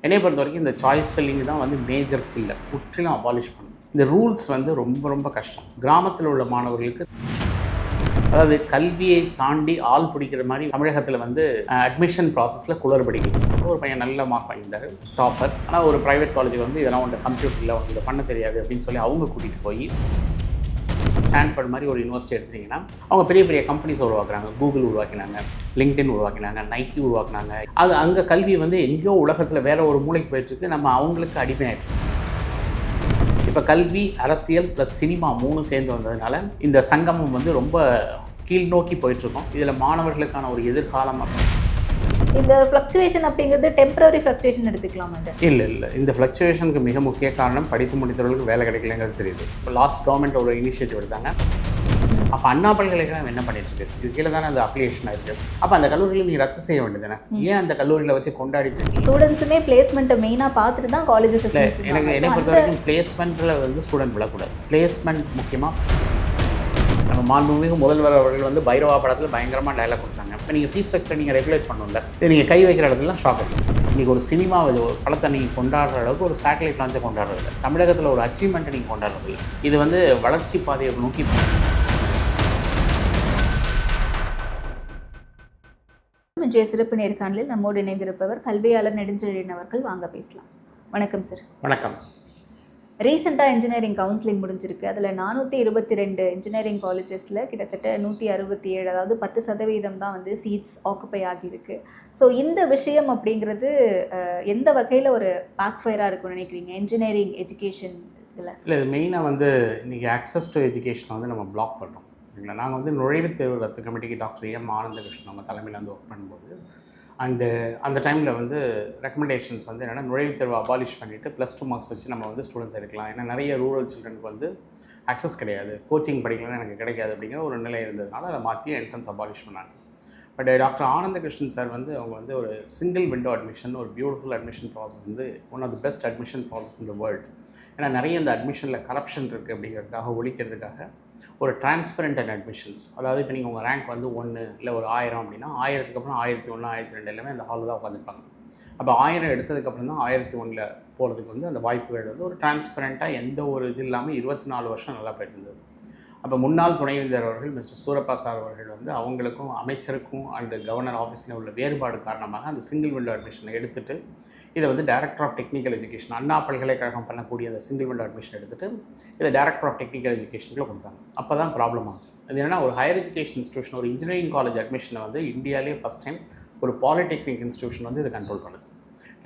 என்னை பொறுத்த வரைக்கும் இந்த சாய்ஸ் ஃபில்லிங் தான் வந்து மேஜர் கில்லர். முற்றிலும் அபாலிஷ் பண்ணணும். இந்த ரூல்ஸ் வந்து ரொம்ப கஷ்டம். கிராமத்தில் உள்ள மாணவர்களுக்கு, அதாவது கல்வியை தாண்டி ஆள் பிடிக்கிற மாதிரி தமிழகத்தில் வந்து அட்மிஷன் ப்ராசஸில் குளறுபடிக்குது. ஒரு பையன் நல்ல மார்க் வாங்கியிருந்தார், டாப்பர். ஆனால் ஒரு ப்ரைவேட் காலேஜுக்கு வந்து இதெல்லாம் ஒன்று கம்ப்யூட்டரில் வந்து இதை பண்ண தெரியாது அப்படின்னு சொல்லி அவங்க கூட்டிகிட்டு போய் ஸ்டான்ஃபோர்ட் மாதிரி ஒரு யூனிவர்சிட்டி எடுத்தீங்கன்னா அவங்க பெரிய பெரிய கம்பெனிஸ் உருவாக்குறாங்க. கூகுள் உருவாக்கினாங்க, லிங்க்டின் உருவாக்கினாங்க, நைக்கி உருவாக்கினாங்க. அது அங்கே கல்வி வந்து எங்கேயோ உலகத்தில் வேற ஒரு மூளைக்கு போயிட்டுருக்கு. நம்ம அவங்களுக்கு அடிமையாயிட்டு. இப்போ கல்வி, அரசியல் ப்ளஸ் சினிமா 3 சேர்ந்து வந்ததுனால இந்த சங்கமம் வந்து ரொம்ப கீழ் நோக்கி போயிட்டுருக்கோம். இதில் மாணவர்களுக்கான ஒரு எதிர்காலம் இந்த ஃப்ளக்சுவேஷன் அப்படிங்கிறது டெம்பரரி ஃப்ளக்சுவேஷன் எடுத்துக்கலாமா? இல்லை. இந்த ஃப்ளக்சுவேஷனுக்கு மிக முக்கிய காரணம் படித்து முடித்தவர்களுக்கு வேலை கிடைக்கலங்கிறது தெரியுது. இப்போ லாஸ்ட் கவர்மெண்ட் ஒரு இனிஷியேட்டிவ் எடுத்தாங்க. அப்போ அண்ணா பல்கலைக்கழகம் என்ன பண்ணிட்டு இருக்கு? இது கீழே தானே அந்த அஃபிலியேஷன் இருக்குது. அப்போ அந்த கல்லூரியில் நீ ரத்து செய்ய வேண்டியது தானே? ஏன் அந்த கல்லூரியில் வச்சு கொண்டாடிட்டு ஸ்டூடெண்ட்ஸுமே பிளேஸ்மெண்ட்டை மெயினாக பார்த்துட்டு தான் காலேஜஸ். எனக்கு என்னை பொறுத்த வரைக்கும் பிளேஸ்மெண்ட்டில் வந்து ஸ்டூடெண்ட் விடக்கூடாது. பிளேஸ்மெண்ட் முக்கியமாக. நம்ம மாண்புமிகு முதல்வர் அவர்கள் வந்து பைரவா படத்தில் பயங்கரமாக டைலாக் கொடுத்தாங்க. இப்போ நீங்கள் ஃபீஸ் ஸ்ட்ரக்சரை நீங்கள் ரெகுலேட் பண்ணணும்ல, இது நீங்கள் கை வைக்கிற இடத்துலாம் ஷாக் ஆகும். இன்றைக்கி ஒரு சினிமா ஒரு படத்தை நீங்கள் கொண்டாடுற அளவுக்கு ஒரு சேட்டலைட் லான்ச்சை கொண்டாடுறதில்ல. தமிழகத்தில் ஒரு அச்சீவ்மெண்ட்டை நீங்கள் கொண்டாடுறதில்ல. இது வந்து வளர்ச்சி பாதையை நோக்கி. இன்றைய சிறப்பு நேர்காணலில் நம்மோடு இணைந்திருப்பவர் கல்வியாளர் நெடுஞ்செழியன் அவர்கள். வாங்க பேசலாம். வணக்கம் சார். வணக்கம். ரீசெண்டாக இன்ஜினியரிங் கவுன்சிலிங் முடிஞ்சிருக்கு. அதில் 422 இன்ஜினியரிங் காலேஜஸில் கிட்டத்தட்ட 167, அதாவது 10% தான் வந்து சீட்ஸ் ஆக்குப்பை ஆகியிருக்கு. ஸோ இந்த விஷயம் அப்படிங்கிறது எந்த வகையில் ஒரு பேக் ஃபயராக இருக்கும்னு நினைக்கிறீங்க இன்ஜினியரிங் எஜுகேஷன் இதில்? இல்லை, இது மெயினாக வந்து இன்றைக்கி ஆக்சஸ் டு எஜுகேஷனை வந்து நம்ம பிளாக் பண்ணுறோம். சரிங்களா? நாங்கள் வந்து நுழைவுத் தேர்வு ரத்து கமிட்டிக்கு டாக்டர் எம் ஆனந்தகிருஷ்ணன் நம்ம தலைமையில் வந்து ஒர்க் பண்ணும்போது அந்த டைமில் வந்து ரெக்கமெண்டேஷன்ஸ் வந்து என்னென்னா, நுழைவுத் தேர்வு அபாலிஷ் பண்ணிவிட்டு +2 மார்க்ஸ் வச்சு நம்ம வந்து ஸ்டூடெண்ட்ஸ் எடுக்கலாம். ஏன்னா நிறைய ரூரல் சில்ட்ரனுக்கு வந்து ஆக்சஸ் கிடையாது, கோச்சிங் படிக்கலாம்னு எனக்கு கிடைக்காது அப்படிங்கிற ஒரு நிலை இருந்ததுனால அதை மாற்றி என்ட்ரன்ஸ் அபாலிஷ் பண்ணாங்க. பட் டாக்டர் ஆனந்தகிருஷ்ணன் சார் வந்து அவங்க வந்து ஒரு சிங்கிள் விண்டோ அட்மிஷன், ஒரு பியூட்டிஃபுல் அட்மிஷன் ப்ராசஸ் வந்து one of the best admission process in the world. ஏன்னா நிறைய இந்த அட்மிஷனில் கரப்ஷன் இருக்குது அப்படிங்கிறதுக்காக, ஒழிக்கிறதுக்காக ஒரு டிரான்ஸ்பரண்ட் அண்ட் அட்மிஷன்ஸ். அதாவது இப்போ நீங்கள் உங்கள் ரேங்க் வந்து 1 இல்லை ஒரு 1000 அப்படின்னா 1000க்கு அப்புறம் 1001, 1002 எல்லாமே அந்த ஹாலில் தான் உட்காந்துருப்பாங்க. அப்போ 1000 எடுத்ததுக்கப்புறம் தான் 1001 போகிறதுக்கு வந்து அந்த வாய்ப்புகள் வந்து ஒரு டிரான்ஸ்பரண்ட்டாக எந்த ஒரு இது இல்லாமல் 24 வருஷம் நல்லா போயிட்டு இருந்தது. அப்போ முன்னாள் துணைவேந்தர் அவர்கள் மிஸ்டர் சூரப்பா சார் அவர்கள் வந்து அவங்களுக்கும் அமைச்சருக்கும் அண்டு கவர்னர் ஆஃபீஸில் உள்ள வேறுபாடு காரணமாக அந்த சிங்கிள் விண்டோ அட்மிஷனை எடுத்துகிட்டு இதை வந்து டைரக்டர் ஆஃப் டெக்னிக்கல் எஜுகேஷன், அண்ணா பல்கலைக்கழகம் பண்ணக்கூடிய அந்த சிங்கிள் விண்டோ அட்மிஷன் எடுத்துகிட்டு இதை டைரக்டர் ஆஃப் டெக்னிக்கல் எஜுகேஷனுக்குள்ள கொடுத்தாங்க. அப்போ தான் ப்ராப்ளம் ஆச்சு. அது என்னென்னா, ஒரு ஹையர் எஜுகேஷன் இன்ஸ்டியூஷன், ஒரு இன்ஜினியரிங் காலேஜ் அட்மிஷனை வந்து இந்தியாவிலே ஃபஸ்ட் டைம் ஒரு பாலிடெக்னிக் இன்ஸ்டியூஷன் வந்து இதை கண்ட்ரோல் பண்ணுது.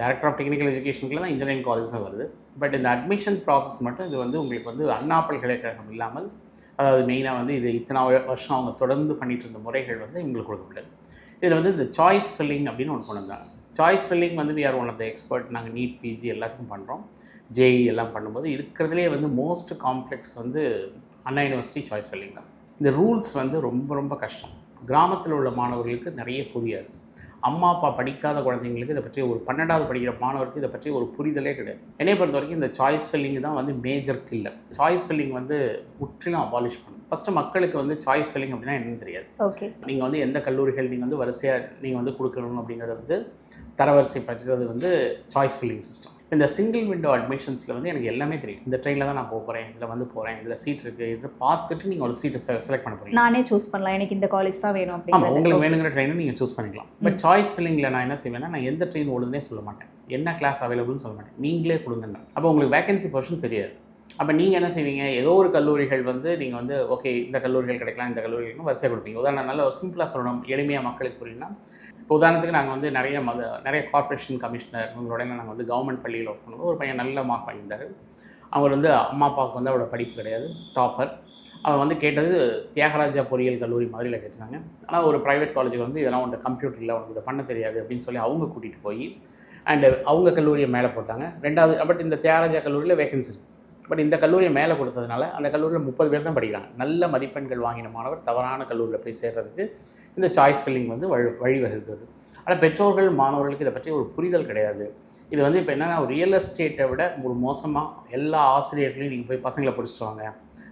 டைரக்டர் ஆஃப் டெக்னிக்கல் எஜுகேஷனுக்குள்ள தான் இன்ஜினியரிங் காலேஜஸாக வருது. பட் இந்த அட்மிஷன் ப்ராசஸ் மட்டும் இது வந்து உங்களுக்கு வந்து அண்ணா பல்கலைக்கழகம் இல்லாமல், அதாவது மெயினாக வந்து இது இத்தனை வருஷம் அவங்க தொடர்ந்து பண்ணிகிட்டு இருந்த முறைகள் வந்து இவங்களுக்கு கொடுக்கப்பட்டது. இதில் வந்து இந்த சாய்ஸ் ஃபில்லிங் அப்படின்னு ஒன்று கொண்டு வந்தாங்க. சாய்ஸ் ஃபில்லிங் வந்து we are one of the expert. நாங்கள் நீட், பிஜி எல்லாத்துக்கும் பண்ணுறோம், ஜேஇ எல்லாம் பண்ணும்போது இருக்கிறதுலே வந்து மோஸ்ட் காம்ப்ளெக்ஸ் வந்து அண்ணா யூனிவர்சிட்டி சாய்ஸ் ஃபில்லிங் தான். இந்த ரூல்ஸ் வந்து ரொம்ப கஷ்டம். கிராமத்தில் உள்ள மாணவர்களுக்கு நிறைய புரியாது. அம்மா அப்பா படிக்காத குழந்தைங்களுக்கு இதை பற்றி, ஒரு 12வது படிக்கிற மாணவருக்கு இதை பற்றி ஒரு புரிதலே கிடையாது. என்னை பொறுத்த வரைக்கும் இந்த சாய்ஸ் ஃபில்லிங் தான் வந்து மேஜர் கில்லர். சாய்ஸ் ஃபில்லிங் வந்து முற்றிலும் அபாலிஷ் பண்ணணும். ஃபஸ்ட்டு மக்களுக்கு வந்து சாய்ஸ் ஃபில்லிங் அப்படின்னா என்னன்னு தெரியாது. ஓகே, நீங்கள் வந்து எந்த கல்லூரிகள் நீங்கள் வந்து வரிசையாக நீங்கள் வந்து கொடுக்கணும் அப்படிங்கிறத வந்து தரவரிசை பற்றியது வந்து சாய்ஸ் ஃபில்லிங் சிஸ்டம். இந்த சிங்கிள் விண்டோ அட்மிஷன்ஸில் வந்து எனக்கு எல்லாமே தெரியும். இந்த ட்ரெயினில் தான் நான் போகிறேன், இதில் வந்து போகிறேன், இதில் சீட் இருக்குது, இதை பார்த்துட்டு நீங்கள் ஒரு சீட்டை செலக்ட் பண்ண போகிறீங்க. நானே சூஸ் பண்ணலாம், எனக்கு இந்த காலேஜ் தான் வேணும் அப்படின்னு. ஆமாம், உங்களுக்கு வேணுங்கிற ட்ரெயினை நீங்கள் சூஸ் பண்ணிக்கலாம். பட் சாய்ஸ் ஃபில்லிங்கில் நான் என்ன செய்வேன்னா, நான் எந்த ட்ரெயின் ஓடுதுன்னே சொல்ல மாட்டேன், என்ன கிளாஸ் அவைலபிள்னு சொல்ல மாட்டேன், நீங்களே கொடுங்கன்னு. அப்போ உங்களுக்கு வேகன்சி போர்ஷன் தெரியாது. அப்போ நீங்கள் என்ன செய்வீங்க, ஏதோ ஒரு கல்லூரிகள் வந்து நீங்கள் வந்து ஓகே இந்த கல்லூரிகள் கிடைக்கலாம், இந்த கல்லூரிகளுக்கு வரிசையாக கொடுப்பீங்க. உதாரணம் நல்ல ஒரு சிம்பிளாக சொல்லணும், எளிமையாக மக்களுக்கு புரியும்னா, இப்போ உதாரணத்துக்கு நாங்கள் வந்து நிறைய கார்ப்பரேஷன் கமிஷனர் இவங்களோட நாங்கள் வந்து கவர்மெண்ட் பள்ளியில் ஒர்க் பண்ணும்போது ஒரு பையன் நல்ல மார்க் வாங்கியிருந்தார். அவர் வந்து அம்மா அப்பாவுக்கு வந்து அவரோட படிப்பு கிடையாது, டாப்பர். அவர் வந்து கேட்டது தியாகராஜா பொறியியல் கல்லூரி மாதிரியில் கேட்டாங்க. ஆனால் ஒரு ப்ரைவேட் காலேஜுக்கு வந்து இதெல்லாம் உங்கள் கம்ப்யூட்டரில் உனக்கு இதை பண்ண தெரியாது அப்படின்னு சொல்லி அவங்க கூட்டிகிட்டு போய் அண்டு அவங்க கல்லூரியை மேலே போட்டாங்க. 2வது பட் இந்த தியாகராஜா கல்லூரியில் வேகன்சி இருக்குது. பட் இந்த கல்லூரியை மேலே கொடுத்ததுனால அந்த கல்லூரியில் 30 பேர் தான் படிக்கிறாங்க. நல்ல மதிப்பெண்கள் வாங்கின மாணவர் தவறான கல்லூரியில் போய் சேர்றதுக்கு இந்த சாய்ஸ் ஃபில்லிங் வந்து வழிவகுக்கிறது. ஆனால் பெற்றோர்கள் மாணவர்களுக்கு இதை பற்றி ஒரு புரிதல் கிடையாது. இது வந்து இப்போ என்னென்னா, ஒரு ரியல் எஸ்டேட்டை விட ஒரு மோசமாக எல்லா ஆசிரியர்களையும் நீங்கள் போய் பசங்களை பிடிச்சிட்டு வாங்க,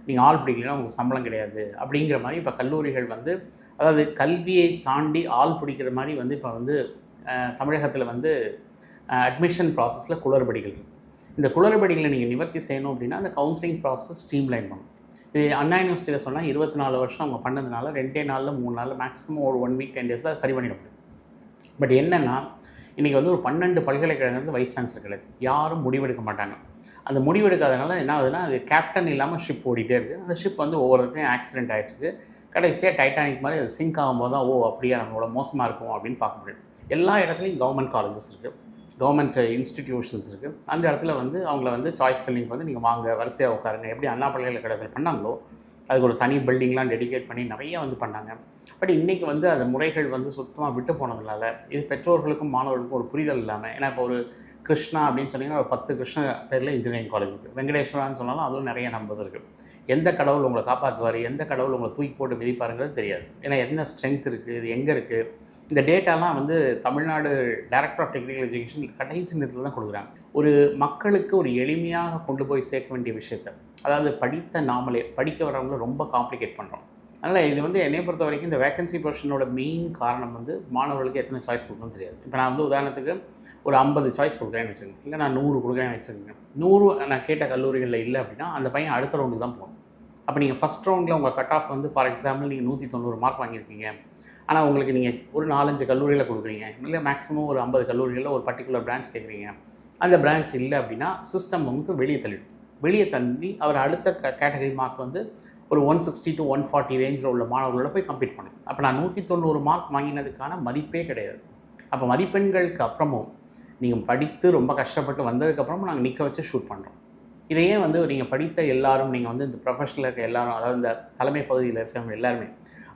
நீங்கள் ஆள் பிடிக்கலாம், உங்களுக்கு சம்பளம் கிடையாது அப்படிங்கிற மாதிரி இப்போ கல்லூரிகள் வந்து, அதாவது கல்வியை தாண்டி ஆள் பிடிக்கிற மாதிரி வந்து இப்போ வந்து தமிழகத்தில் வந்து அட்மிஷன் ப்ராசஸில் குளறுபடிகள் இருக்குது. இந்த குளறுபடிகளை நீங்கள் நிவர்த்தி செய்யணும் அப்படின்னா அந்த கவுன்சிலிங் ப்ராசஸ் ஸ்ட்ரீம்லைன் பண்ணணும். இது அண்ணா யூனிவர்சிட்டியில் சொன்னால் 24 வருஷம் அவங்க பண்ணதுனால 2 நாளில் 3 நாளில் மேக்ஸிமம் ஒரு 1 வீக் 10 டேஸில் சரி பண்ணிட முடியும். பட் என்னென்னா இன்றைக்கி வந்து ஒரு 12 பல்கலைக்கழகங்கள் வைஸ் சான்சலர் கிடையாது, யாரும் முடிவெடுக்க மாட்டாங்க. அந்த முடிவெடுக்காதனால என்ன ஆகுதுன்னா அது கேப்டன் இல்லாமல் ஷிப் ஓடிட்டே இருக்குது. அந்த ஷிப் வந்து ஒவ்வொருத்தையும் ஆக்சிடென்ட் ஆகிட்டு இருக்குது. கடைசியாக டைட்டானிக் மாதிரி அது சிங்க் ஆகும்போது தான் அப்படியே நம்மளோட மோசமாக இருக்கும் அப்படின்னு பார்க்க முடியும். எல்லா இடத்துலையும் கவர்மெண்ட் காலேஜஸ் இருக்குது, கவர்மெண்ட் இன்ஸ்டிடியூஷன்ஸ் இருக்குது. அந்த இடத்துல வந்து அவங்கள வந்து சாய்ஸ் ஃபில்லிங் வந்து நீங்கள் வாங்க வரிசையாக உட்காருங்க, எப்படி அண்ணா பல்கலைக்கழகத்தில் பண்ணாங்களோ அதுக்கு ஒரு தனி பில்டிங்லாம் டெடிகேட் பண்ணி நிறைய வந்து பண்ணாங்க. பட் இன்றைக்கி வந்து அந்த முறைகள் வந்து சுத்தமாக விட்டு போனதுனால இது பெற்றோர்களுக்கும் மாணவர்களுக்கும் ஒரு புரிதல் இல்லாமல், ஏன்னா இப்போ ஒரு கிருஷ்ணா அப்படின்னு சொன்னீங்கன்னா ஒரு 10 கிருஷ்ணா பேரில் இன்ஜினியரிங் காலேஜ் இருக்குது. வெங்கடேஸ்வரான்னு சொன்னாலும் அதுவும் நிறைய நம்பர்ஸ் இருக்குது. எந்த கடவுள் உங்களை காப்பாற்றுவார், எந்த கடவுள் உங்களை தூக்கி போட்டு மிதிப்பாருங்கிறது தெரியாது. ஏன்னா என்ன ஸ்ட்ரென்த் இருக்குது, இது எங்கே இருக்குது, இந்த டேட்டாலாம் வந்து Tamil Nadu director of technical education கடைசி நேரத்தில் தான் கொடுக்குறாங்க. ஒரு மக்களுக்கு ஒரு எளிமையாக கொண்டு போய் சேர்க்க வேண்டிய விஷயத்தை, அதாவது படித்த நாமளே படிக்க வரவங்கள ரொம்ப காம்ப்ளிகேட் பண்ணுறோம். அதனால் இது வந்து என்னை பொறுத்த வரைக்கும் இந்த வேகன்சி பொசிஷனோட மெயின் காரணம் வந்து மாணவர்களுக்கு எத்தனை சாய்ஸ் கொடுக்கணும்னு தெரியாது. இப்போ நான் வந்து உதாரணத்துக்கு ஒரு 50 சாய்ஸ் கொடுக்குறேன்னு வச்சுக்கோங்க, இல்லை நான் 100 கொடுக்குறேன்னு வச்சுக்கோங்க. 100 நான் கேட்ட கல்லூரிகளில் இல்லை அப்படின்னா அந்த பையன் அடுத்த ரவுண்டுக்கு தான் போகணும். அப்போ நீங்கள் ஃபஸ்ட் ரவுண்டில் உங்கள் கட் ஆஃப் வந்து ஃபார் எக்ஸாம்பிள் நீங்கள் 190 மார்க் வாங்கியிருக்கீங்க, ஆனால் உங்களுக்கு நீங்கள் ஒரு 4-5 கல்லூரியில் கொடுக்குறீங்க, இல்லை மேக்ஸிமம் ஒரு 50 கல்லூரிகளில் ஒரு பர்டிகுலர் பிரான்ச் கேட்குறீங்க. அந்த பிரான்ச் இல்லை அப்படின்னா சிஸ்டம் வந்து வெளியே தள்ளி அவர் அடுத்த கேட்டகரி மார்க் வந்து ஒரு 160 to 140 ரேஞ்சில் உள்ள மாணவர்களோட போய் கம்ப்ளீட் பண்ணும். அப்போ நான் 190 மார்க் வாங்கினதுக்கான மதிப்பே கிடையாது. அப்போ மதிப்பெண்களுக்கு அப்புறமும் நீங்கள் படித்து ரொம்ப கஷ்டப்பட்டு வந்ததுக்கப்புறமும் நாங்கள் நிற்க வச்சு ஷூட் பண்ணுறோம். இதையே வந்து நீங்கள் படித்த எல்லாரும், நீங்கள் வந்து இந்த ப்ரொஃபஷனில் இருக்க எல்லாரும், அதாவது இந்த தலைமை பகுதியில் இருக்கவங்க எல்லாருமே,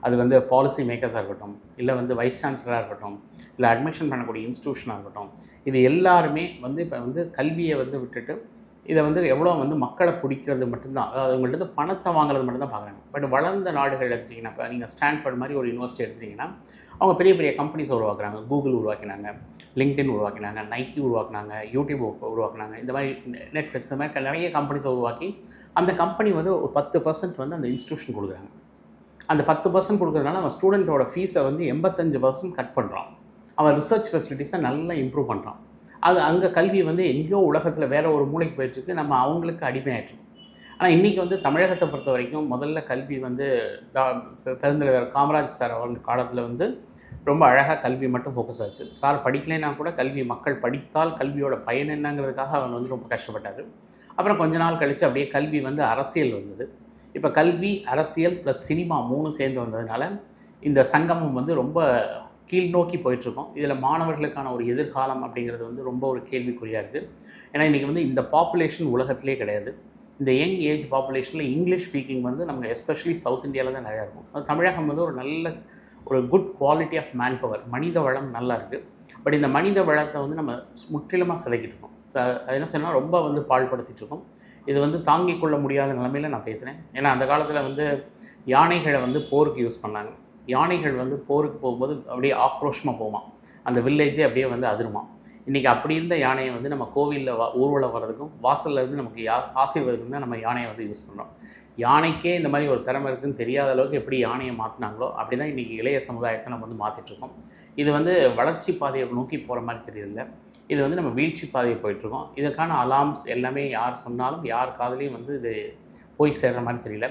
அது வந்து பாலிசி மேக்கர்ஸாக இருக்கட்டும், இல்லை வந்து வைஸ் சான்சலராக இருக்கட்டும், இல்லை அட்மிஷன் பண்ணக்கூடிய இன்ஸ்டியூஷனாக இருக்கட்டும், இது எல்லாருமே வந்து இப்போ வந்து கல்வியை வந்து விட்டுட்டு இதை வந்து எவ்வளோ வந்து மக்களை பிடிக்கிறது மட்டும்தான், அதாவது அவங்கள்ட்ட பணத்தை வாங்குறது மட்டும்தான் பார்க்குறாங்க. பட் வளர்ந்த நாடுகள் எடுத்துட்டிங்கன்னா, இப்போ நீங்கள் ஸ்டான்ஃபோர்ட் மாதிரி ஒரு யூனிவர்சிட்டி எடுத்துட்டிங்கன்னா அவங்க பெரிய பெரிய கம்பெனிஸ் உருவாக்குறாங்க. கூகுள் உருவாக்கினாங்க, லிங்க்டின் உருவாக்கினாங்க, நைக்கி உருவாக்கினாங்க, யூடியூப் உருவாக்கினாங்க, இந்த மாதிரி நெட்ஃப்ளிக்ஸ், இந்த மாதிரி நிறைய கம்பெனிஸை உருவாக்கி அந்த கம்பெனி வந்து ஒரு 10% வந்து அந்த இன்ஸ்டியூஷன் கொடுக்குறாங்க. அந்த 10% கொடுக்குறதுனால அவன் ஸ்டூடெண்ட்டோட ஃபீஸை வந்து 85% கட் பண்ணுறான். அவன் ரிசர்ச் ஃபெசிலிட்டிஸை நல்லா இம்ப்ரூவ் பண்ணுறான். அது அங்கே கல்வி வந்து எங்கேயோ உலகத்தில் வேறு ஒரு மூளைக்கு போயிட்டுருக்கு, நம்ம அவங்களுக்கு அடிமையாயிட்ருக்கு. ஆனால் இன்றைக்கி வந்து தமிழகத்தை பொறுத்த வரைக்கும் முதல்ல கல்வி வந்து பெருந்தலைவர் காமராஜ் சார் அவங்க காலத்தில் வந்து ரொம்ப அழகாக கல்வி மட்டும் ஃபோக்கஸ் ஆச்சு. சார் படிக்கலைன்னா கூட கல்வி, மக்கள் படித்தால் கல்வியோட பயன் என்னங்கிறதுக்காக அவர் வந்து ரொம்ப கஷ்டப்பட்டார். அப்புறம் கொஞ்ச நாள் கழித்து அப்படியே கல்வி வந்து அரசியல் வந்தது. இப்போ கல்வி, அரசியல் ப்ளஸ் சினிமா 3 சேர்ந்து வந்ததுனால இந்த சங்கமம் வந்து ரொம்ப கீழ் நோக்கி போயிட்டுருக்கோம். இதில் மாணவர்களுக்கான ஒரு எதிர்காலம் அப்படிங்கிறது வந்து ரொம்ப ஒரு கேள்விக்குறியாக இருக்குது. ஏன்னா இன்றைக்கி வந்து இந்த பாப்புலேஷன் உலகத்திலே கிடையாது. இந்த யங் ஏஜ் பாப்புலேஷனில் இங்கிலீஷ் ஸ்பீக்கிங் வந்து நமக்கு எஸ்பெஷலி சவுத் இந்தியாவில் தான் நிறையா இருக்கும். அது தமிழகம் வந்து ஒரு good quality of manpower, மனித வளம் நல்லா இருக்குது. பட் இந்த மனித வளத்தை வந்து நம்ம முற்றிலுமாக சிதைக்கிட்டு இருக்கோம். அது என்ன சொன்னால் ரொம்ப வந்து பாழ்படுத்திகிட்ருக்கோம். இது வந்து தாங்கிக் கொள்ள முடியாத நிலைமையில் நான் பேசுகிறேன். ஏன்னா அந்த காலத்தில் வந்து யானைகளை வந்து போருக்கு யூஸ் பண்ணாங்க. யானைகள் வந்து போருக்கு போகும்போது அப்படியே ஆக்ரோஷமாக போவான், அந்த வில்லேஜே அப்படியே வந்து அதிருமா. இன்றைக்கி அப்படி இருந்த யானையை வந்து நம்ம கோவிலில் ஊர்வலம் வர்றதுக்கும் வாசலில் இருந்து நமக்கு ஆசீர்வாதத்துக்கும் தான் நம்ம யானையை வந்து யூஸ் பண்ணுறோம். யானைக்கே இந்த மாதிரி ஒரு திறமை இருக்குதுன்னு தெரியாத அளவுக்கு எப்படி யானையை மாற்றினாங்களோ அப்படி தான் இன்றைக்கி இளைய சமுதாயத்தை நம்ம வந்து மாற்றிட்டுருக்கோம். இது வந்து வளர்ச்சி பாதையை நோக்கி போகிற மாதிரி தெரியல, இது வந்து நம்ம வீழ்ச்சி பாதையை போயிட்டுருக்கோம். இதுக்கான அலார்ம்ஸ் எல்லாமே யார் சொன்னாலும் யார் காதலையும் வந்து இது போய் சேர்கிற மாதிரி தெரியல.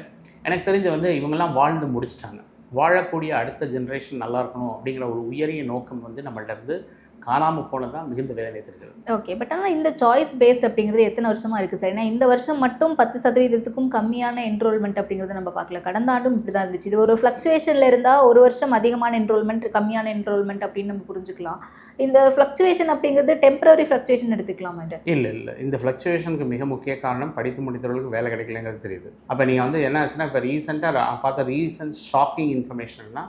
எனக்கு தெரிஞ்ச வந்து இவங்கெல்லாம் வாழ்ந்து முடிச்சிட்டாங்க. வாழக்கூடிய அடுத்த ஜென்ரேஷன் நல்லா இருக்கணும் அப்படிங்கிற ஒரு உயரிய நோக்கம் வந்து நம்மள்ட்ட இருந்து காணாமல் போனது தான் மிகுந்த வேதனை தெரிகிறது. ஓகே, பட் ஆனால் இந்த சாய்ஸ் பேஸ்ட் அப்படிங்கிறது எத்தனை வருஷமாக இருக்குது சார்? ஏன்னா இந்த வருஷம் மட்டும் 10% கம்மியான என்ரோல்மெண்ட் அப்படிங்கிறது நம்ம பார்க்கல. கடந்த ஆண்டும் இப்படி தான் இருந்துச்சு. இது ஒரு ஃப்ளக்சுவேஷனில் இருந்தால் ஒரு வருஷம் அதிகமான என்ரோல்மெண்ட், கம்மியான என்ரோல்மெண்ட் அப்படின்னு நம்ம புரிஞ்சுக்கலாம். இந்த ஃப்ளக்சுவேஷன் அப்படிங்கிறது டெம்பரரி ஃப்ளக்சுவேஷன் எடுத்துக்கலாமா? இது இல்லை, இந்த ஃப்ளக்சுவேஷனுக்கு மிக முக்கிய காரணம் படித்து முடித்தவர்களுக்கு வேலை கிடைக்கலங்கிறது தெரியுது. அப்போ நீங்கள் வந்து என்ன ஆச்சுன்னா, இப்போ ரீசெண்டாக பார்த்த ரீசெண்ட் ஷாக்கிங் இன்ஃபர்மேஷன்னா,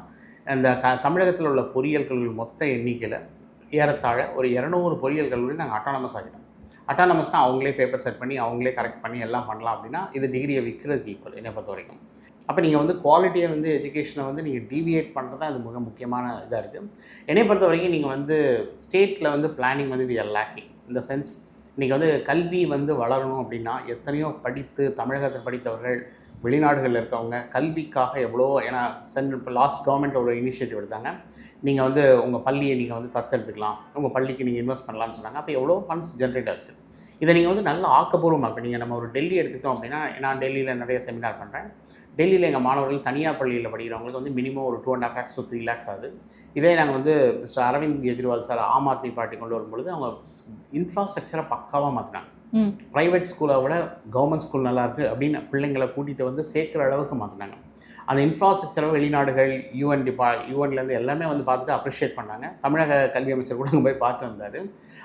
இந்த தமிழகத்தில் உள்ள பொறியியல் கல்லூரி மொத்த எண்ணிக்கையில் ஏறத்தாழ ஒரு 200 பொறியியல் கல்லூரி நாங்கள் அட்டானமஸ் ஆகிட்டோம். அட்டானமஸ்னால் அவங்களே பேப்பர் செட் பண்ணி அவங்களே கரெக்ட் பண்ணி எல்லாம் பண்ணலாம் அப்படின்னா இது டிகிரியை விற்கிறதுக்கு ஈக்குவல் என்னை பொறுத்த வரைக்கும். அப்போ நீங்கள் வந்து குவாலிட்டியை வந்து எஜுகேஷனை வந்து நீங்கள் டீவியேட் பண்ணுறது தான் அது மிக முக்கியமான இதாக இருக்குது. என்னை பொறுத்த வரைக்கும் நீங்கள் வந்து ஸ்டேட்டில் வந்து பிளானிங் வந்து வி ஆர் லேக்கிங். இந்த சென்ஸ் இன்றைக்கி வந்து கல்வி வந்து வளரணும் அப்படின்னா எத்தனையோ படித்து தமிழகத்தில் படித்தவர்கள் வெளிநாடுகளில் இருக்கவங்க கல்விக்காக எவ்வளோ, ஏன்னா இப்போ லாஸ்ட் கவர்மெண்ட் ஒரு இனிஷியேட்டிவ் எடுத்தாங்க. நீங்கள் வந்து உங்கள் பள்ளியை நீங்கள் வந்து தத்தெடுத்துக்கலாம், உங்கள் பள்ளிக்கு நீங்கள் இன்வெஸ்ட் பண்ணலாம்னு சொன்னாங்க. அப்போ எவ்வளோ ஃபண்ட்ஸ் ஜென்ரேட் ஆச்சு. இதை நீங்கள் வந்து நல்ல ஆக்கப்பூர்வமாக, இப்போ நீங்கள் நம்ம ஒரு டெல்லி எடுத்துக்கிட்டோம் அப்படின்னா, நான் டெல்லியில் நிறைய செமினார் பண்ணுறேன். டெல்லியில் எங்கள் மாணவர்கள் தனியார் பள்ளியில் படிக்கிறவங்களுக்கு வந்து மினிமம் ஒரு 2.5 lakhs to 3 lakhs ஆகுது. இதே நாங்கள் வந்து mister Aravind Kejriwal sir Aam Aadmi party கொண்டு வரும்பொழுது அவங்க இன்ஃப்ராஸ்ட்ரக்சரை பக்காவாக மாற்றினாங்க. ப்ரைவேட் ஸ்கூலை விட கவர்மெண்ட் ஸ்கூல் நல்லாயிருக்கு அப்படின்னு பிள்ளைங்களை கூட்டிகிட்டு வந்து சேர்க்குற அளவுக்கு மாற்றினாங்க. அந்த இன்ஃப்ராஸ்ட்ரக்சரை வெளிநாடுகள் யூஎன்லேருந்து எல்லாமே வந்து பார்த்துட்டு அப்ரிஷியேட் பண்ணாங்க. தமிழக கல்வி அமைச்சர் கூட அங்கே போய் பார்த்து வந்தார்.